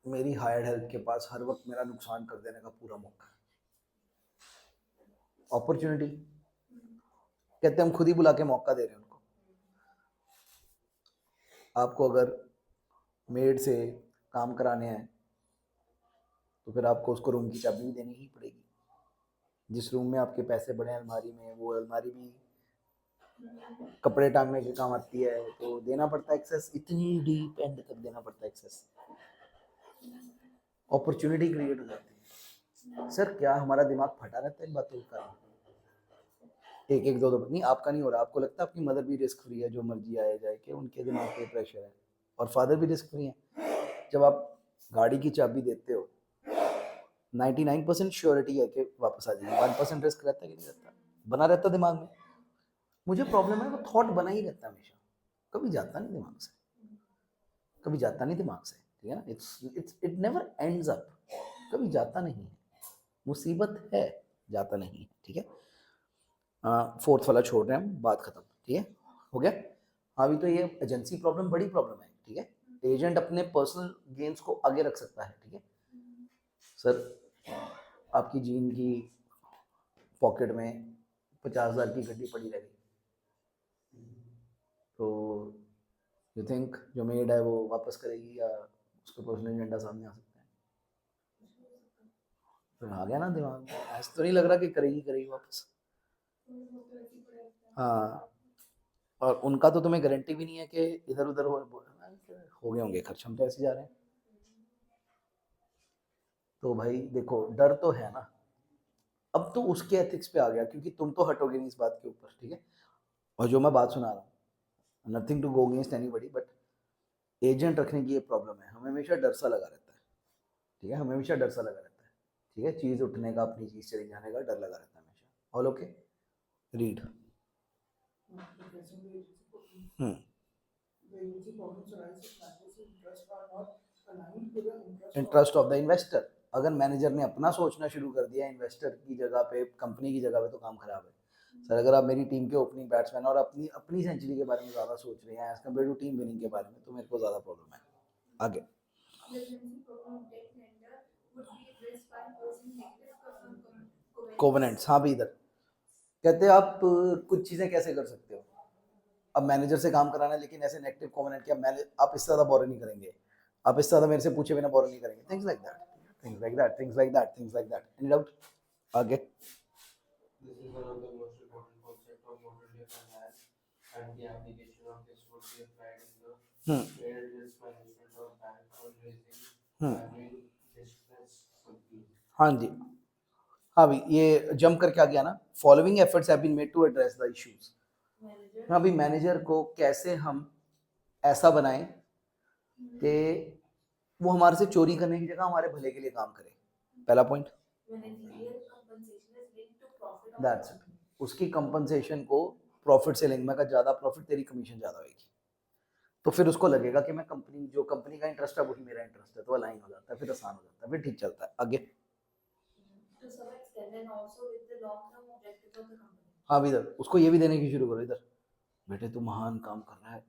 मेरी हायर्ड हेल्प के पास हर वक्त मेरा नुकसान कर देने का पूरा मौका है। अपॉर्चुनिटी कहते हम खुद ही बुला के मौका दे रहे हैं उनको, आपको अगर मेड से काम कराने हैं तो फिर आपको उसको रूम की चाबी भी देनी ही पड़ेगी। जिस रूम में आपके पैसे पड़े हैं अलमारी में, वो अलमारी भी कपड़े टांगने के काम आती है, तो देना पड़ता है एक्सेस, इतनी डीप एंड तक देना पड़ता है एक्सेस। अपॉर्चुनिटी क्रिएट हो जाती है। सर क्या हमारा दिमाग फटा रहता है इन बातों का? एक एक दो दो नहीं, आपका नहीं हो रहा। आपको लगता है आपकी मदर भी रिस्क फ्री है, जो मर्जी आया जाए, कि उनके दिमाग पे प्रेशर है? और फादर भी रिस्क फ्री है। जब आप गाड़ी की चाबी देते हो 99% श्योरिटी है कि वापस आ जाएगी, 1% रिस्क रहता है कि नहीं रहता? बना रहता दिमाग में। मुझे प्रॉब्लम है, वो थॉट बना ही रहता है हमेशा, कभी जाता नहीं दिमाग से, कभी जाता नहीं दिमाग से, ठीक है ना? इट नेवर एंड्स अप, कभी जाता नहीं है। मुसीबत है, जाता नहीं है, ठीक है। फोर्थ वाला छोड़ रहे हैं हम, बात खत्म, ठीक है, हो गया। अभी तो ये एजेंसी प्रॉब्लम बड़ी प्रॉब्लम है, ठीक है। एजेंट अपने पर्सनल गेन्स को आगे रख सकता है, ठीक है। सर आपकी जीन की पॉकेट में 50,000 की गड्डी पड़ी रह गई, तो यू थिंक जो मेड है वो वापस करेगी, या उसका पर्सनल एजेंडा सामने आ सकता है? तो आ गया ना दिमाग में, ऐसा तो नहीं लग रहा कि करेगी करेगी वापस। हाँ, और उनका तो तुम्हें गारंटी भी नहीं है कि इधर उधर हो गए होंगे खर्च, हम तो ऐसे जा रहे हैं। तो भाई देखो, डर तो है ना। अब तो उसके एथिक्स पे आ गया, क्योंकि तुम तो हटोगे नहीं इस बात के ऊपर, ठीक है। और जो मैं बात सुना रहा हूँ, nothing to go against anybody, but agent रखने की ये प्रॉब्लम है, हमें हमेशा डर सा लगा रहता है, ठीक है, हमें हमेशा डर सा लगा रहता है, ठीक है। चीज़ उठने का, अपनी चीज़ चली जाने का डर लगा रहता है हमेशा। All okay, read. Addressing the agency problems. Hmm The agency problems arise if manager's interests are not aligned to the interest interest of the investor. अगर मैनेजर ने अपना सोचना शुरू कर दिया इन्वेस्टर की जगह पे, कंपनी की जगह पे, तो काम खराब है। सर अगर आप मेरी टीम के ओपनिंग बैट्समैन और अपनी अपनी सेंचुरी के बारे में ज़्यादा सोच रहे हैं as compare to team winning के बारे में, तो मेरे को ज़्यादा प्रॉब्लम है। आगे The agency problem of debt lender would be addressed by imposing negative covenants. Covenants, हाँ भी इधर कहते हैं आप कुछ चीज़ें कैसे कर सकते हो। अब मैनेजर से काम कराना है, लेकिन ऐसे नेगेटिव कोवेनेंट कि आप इससे ज़्यादा बोरो नहीं करेंगे, आप इससे ज़्यादा मेरे से पूछे बिना बोरो नहीं करेंगे, things like that, things like that, things like that, things like that. Any doubt? आगे This is one of the most important concepts of modern day finance, and the application of this would be applied in the credit risk management of bank fundraising, valuing distressed companies. हाँ जी, हाँ भाई, ये जंप करके आ गया ना। Following efforts have been made to address the issues. हाँ भाई, मैनेजर को कैसे हम ऐसा बनाएं कि वो हमारे से चोरी करने की जगह हमारे भले के लिए काम करे। पहला point, When a real compensation is linked to profit of that's it. उसकी कंपनसेशन को प्रॉफिट से लिंक, मैं कहा ज़्यादा प्रॉफिट तेरी कमीशन ज़्यादा होगी, तो फिर उसको लगेगा कि मैं कंपनी, जो कंपनी का इंटरेस्ट है वही मेरा इंटरेस्ट है, तो अलाइन हो जाता है, फिर आसान हो जाता है, फिर ठीक चलता है। आगे to some extent and also with the long-term objectives of the company. हाँ भी, इधर उसको ये भी देने की शुरू करो। इधर बेटे तू महान काम कर रहा है,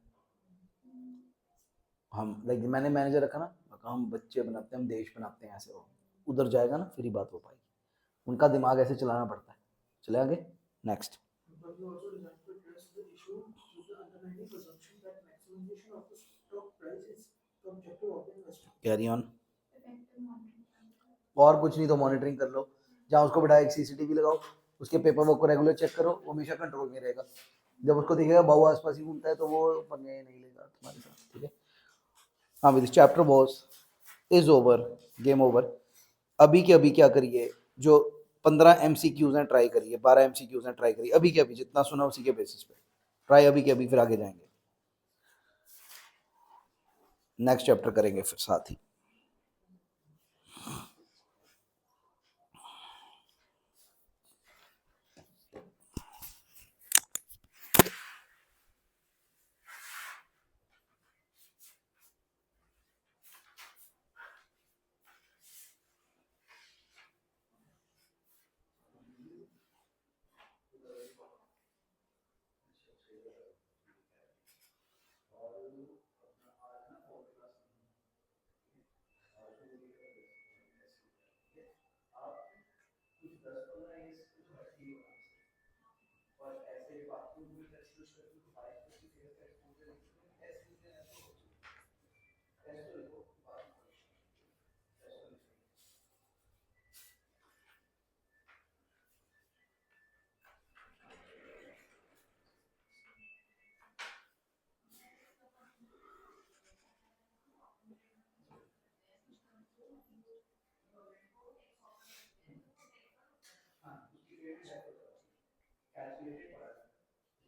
हम लाइक मैंने मैनेजर रखा ना, मैं कहा हम बच्चे बनाते हैं, हम देश बनाते हैं, ऐसे हो। उधर जाएगा ना फिर ही बात हो पाएगी। उनका दिमाग ऐसे चलाना पड़ता है। चले आगे, next. But we also designed to address the issue with the underlying presumption that maximization of the stock price is the objective of the investor. Carry on. Effective monitoring. और कुछ नहीं तो मॉनिटरिंग कर लो, जहाँ उसको बिठाया एक सीसीटीवी लगाओ, उसके पेपर वर्क को रेगुलर चेक करो, वो हमेशा कंट्रोल में रहेगा। जब उसको दिखेगा बाबू आसपास ही घूमता है, तो वो पंगे नहीं लेगा तुम्हारे साथ, ठीक है। हाँ, with chapter was is over, game over. अभी के अभी क्या करिए, जो 15 MCQs हैं ट्राई करिए, 12 MCQs हैं ट्राई करिए, अभी के अभी जितना सुना उसी के बेसिस पे ट्राई अभी के अभी, फिर आगे जाएंगे, नेक्स्ट चैप्टर करेंगे फिर साथ ही।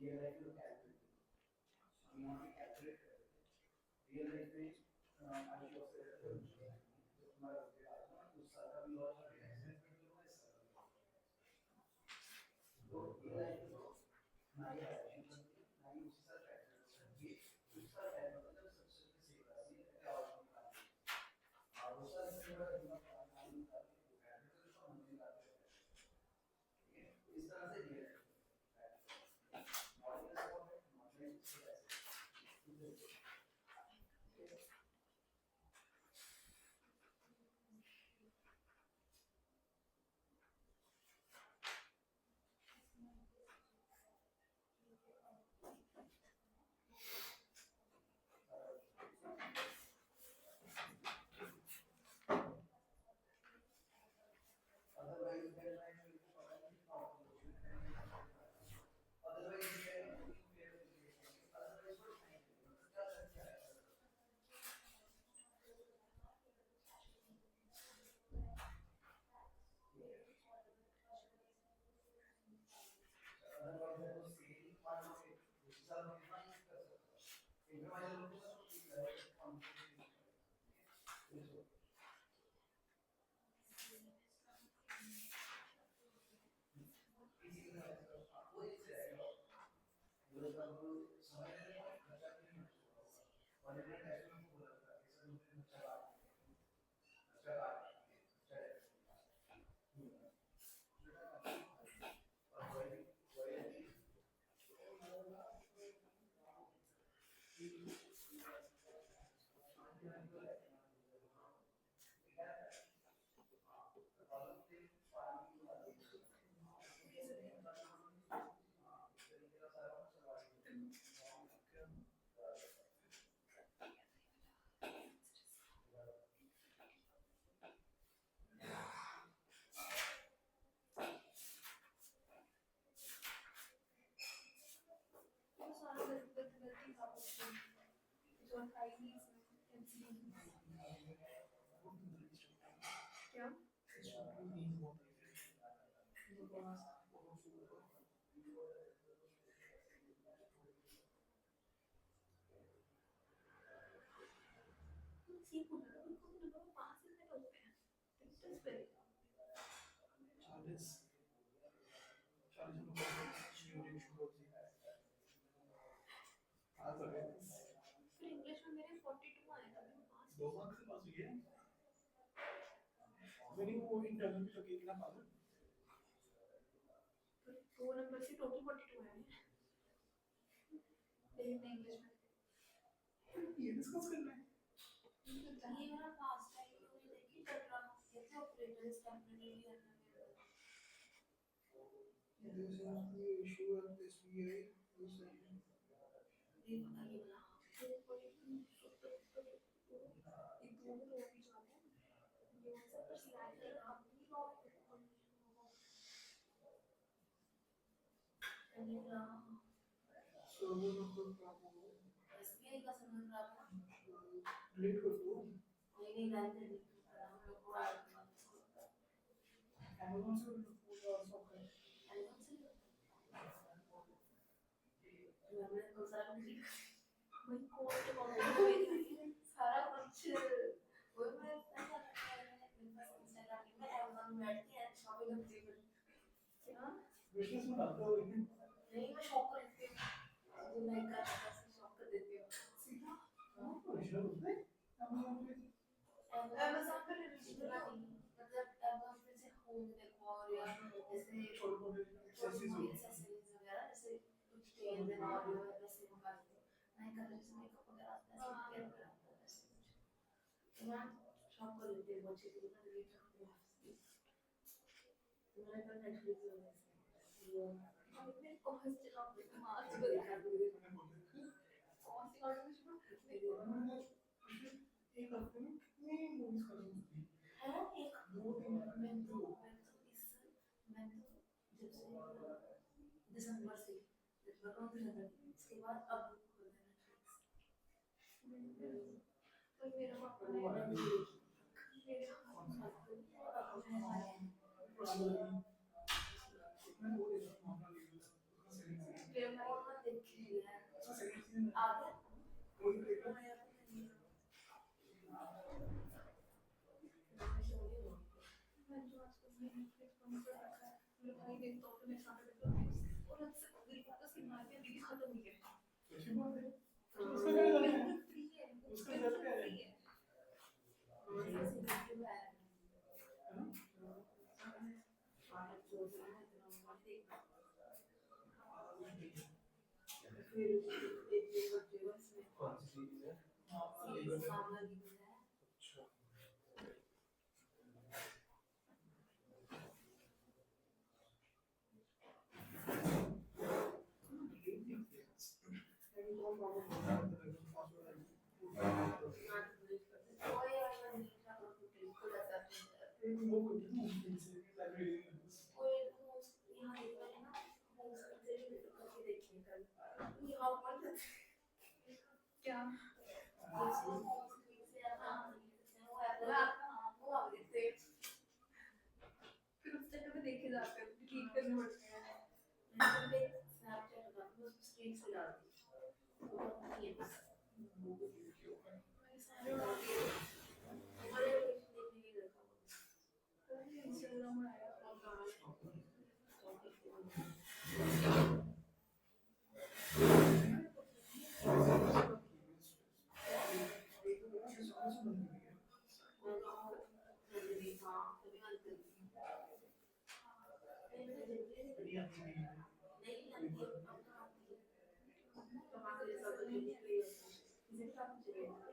रियल लाइफ में कैलकुलेट हम यहाँ पे कैलकुलेट कर रहे हैं रियल लाइफ में आज जो तुम्हारा उस साल का भी लॉस है तो रियल लाइफ में ना ये ना ही उसी साल ये उस साल मतलब सबसे सही बात ये है और उस साल से बड़ा दिमाग काम करता है तो हमने बात है इस तरह से रियल क्या सी को तो 5 मिनट हो गए हैं डिस्टेंस पे 40 40 ड्यूरेशन होती है आ गए फिर इंग्लिश में मेरे 42 आए थे मैं पास 2 मार्क्स से पास हुई है मेरी वो इंटरनल में लगे कितना पास फिर 2 नंबर से टोटल 42 आए हैं लेकिन इंग्लिश में ये डिस्कस करना है ये मेरा पास टाइम में देखी चल रहा है कैसे ऑपरेटर इस टेम्परेरी रखना There is a issue at SBI. ये वाला So वो लोग एसबीआई का सर्वर खराब है डिलीट कर दो नहीं रहने दे हम लोग को Amazon से पूरा सॉफ्टवेयर मैंने तो सारा डिलीट वही कोड के बहुत सारा कुछ वो मैं ऐसा इंस्टाग्राम में Amazon में बैठती है शॉपिंग करती हूँ क्या बिजनेस में आता हो लेकिन नहीं मैं शॉप कर देती हूँ जो मैं कर शॉप कर देती हूँ सीधा प्रेशर होता है Amazon पे Amazon पे रिव्यू मतलब Amazon पे से होम डेकोर या जैसे छोटे एक्सेसरीज वगैरह जैसे कुछ चेंज देना और वैसे मंगाते हैं नहीं कर जैसे मेकअप वगैरह आता है स्किन केयर वगैरह आता है वैसे कुछ तो मैं शॉप कर लेती हूँ अच्छे से मैं डिलीट करती हूँ मैंने कल नेटफ्लिक्स वगैरह से वो मैंने कौन से शॉप पे मार्च वगैरह कौन सी ऑर्डर एक हफ्ते में कितनी मूवीज खत्म होती है एक 2-3 मैं तो जब से दिसंबर से दिसंबर का उसके बाद अब खोल देना पर मेरा पापा ने पुराना इतना वो मामला ले लो मेरा आ गया कोई देखो आया तो नहीं मैं जो आजकल मैं नेटफ्लिक्स बंद कर रखा है मेरे भाई देखता हूँ तो मेरे सामने देखता हूँ और अब से मेरी बात उसकी मारियाँ दीदी खत्म हुई है अच्छी बात है तो उसका क्या जाना है बिल्कुल फ्री है उसका घर पे है फ्री है फिर एक दिन बच्चे बस में कौन सी सीरीज है? सीरीज नाम लगी हुई है अच्छा कोई अगर नीचा कर तो बिल्कुल ऐसा वो यहाँ देखा है ना होम स्क्रीन से भी करके देखिए कल यहाँ पर क्या होम स्क्रीन से आप वो ऐप वो आप देखते फिर उस चक्कर में देखे जाते हैं डिलीट करने पड़ते हैं हैं पे स्नैपचैट का वो स्क्रीन से डाल दी वो नहीं है मैंने सारे उड़ा दिए हमारे देखने की देखा इंस्टाग्राम उड़ाया नहीं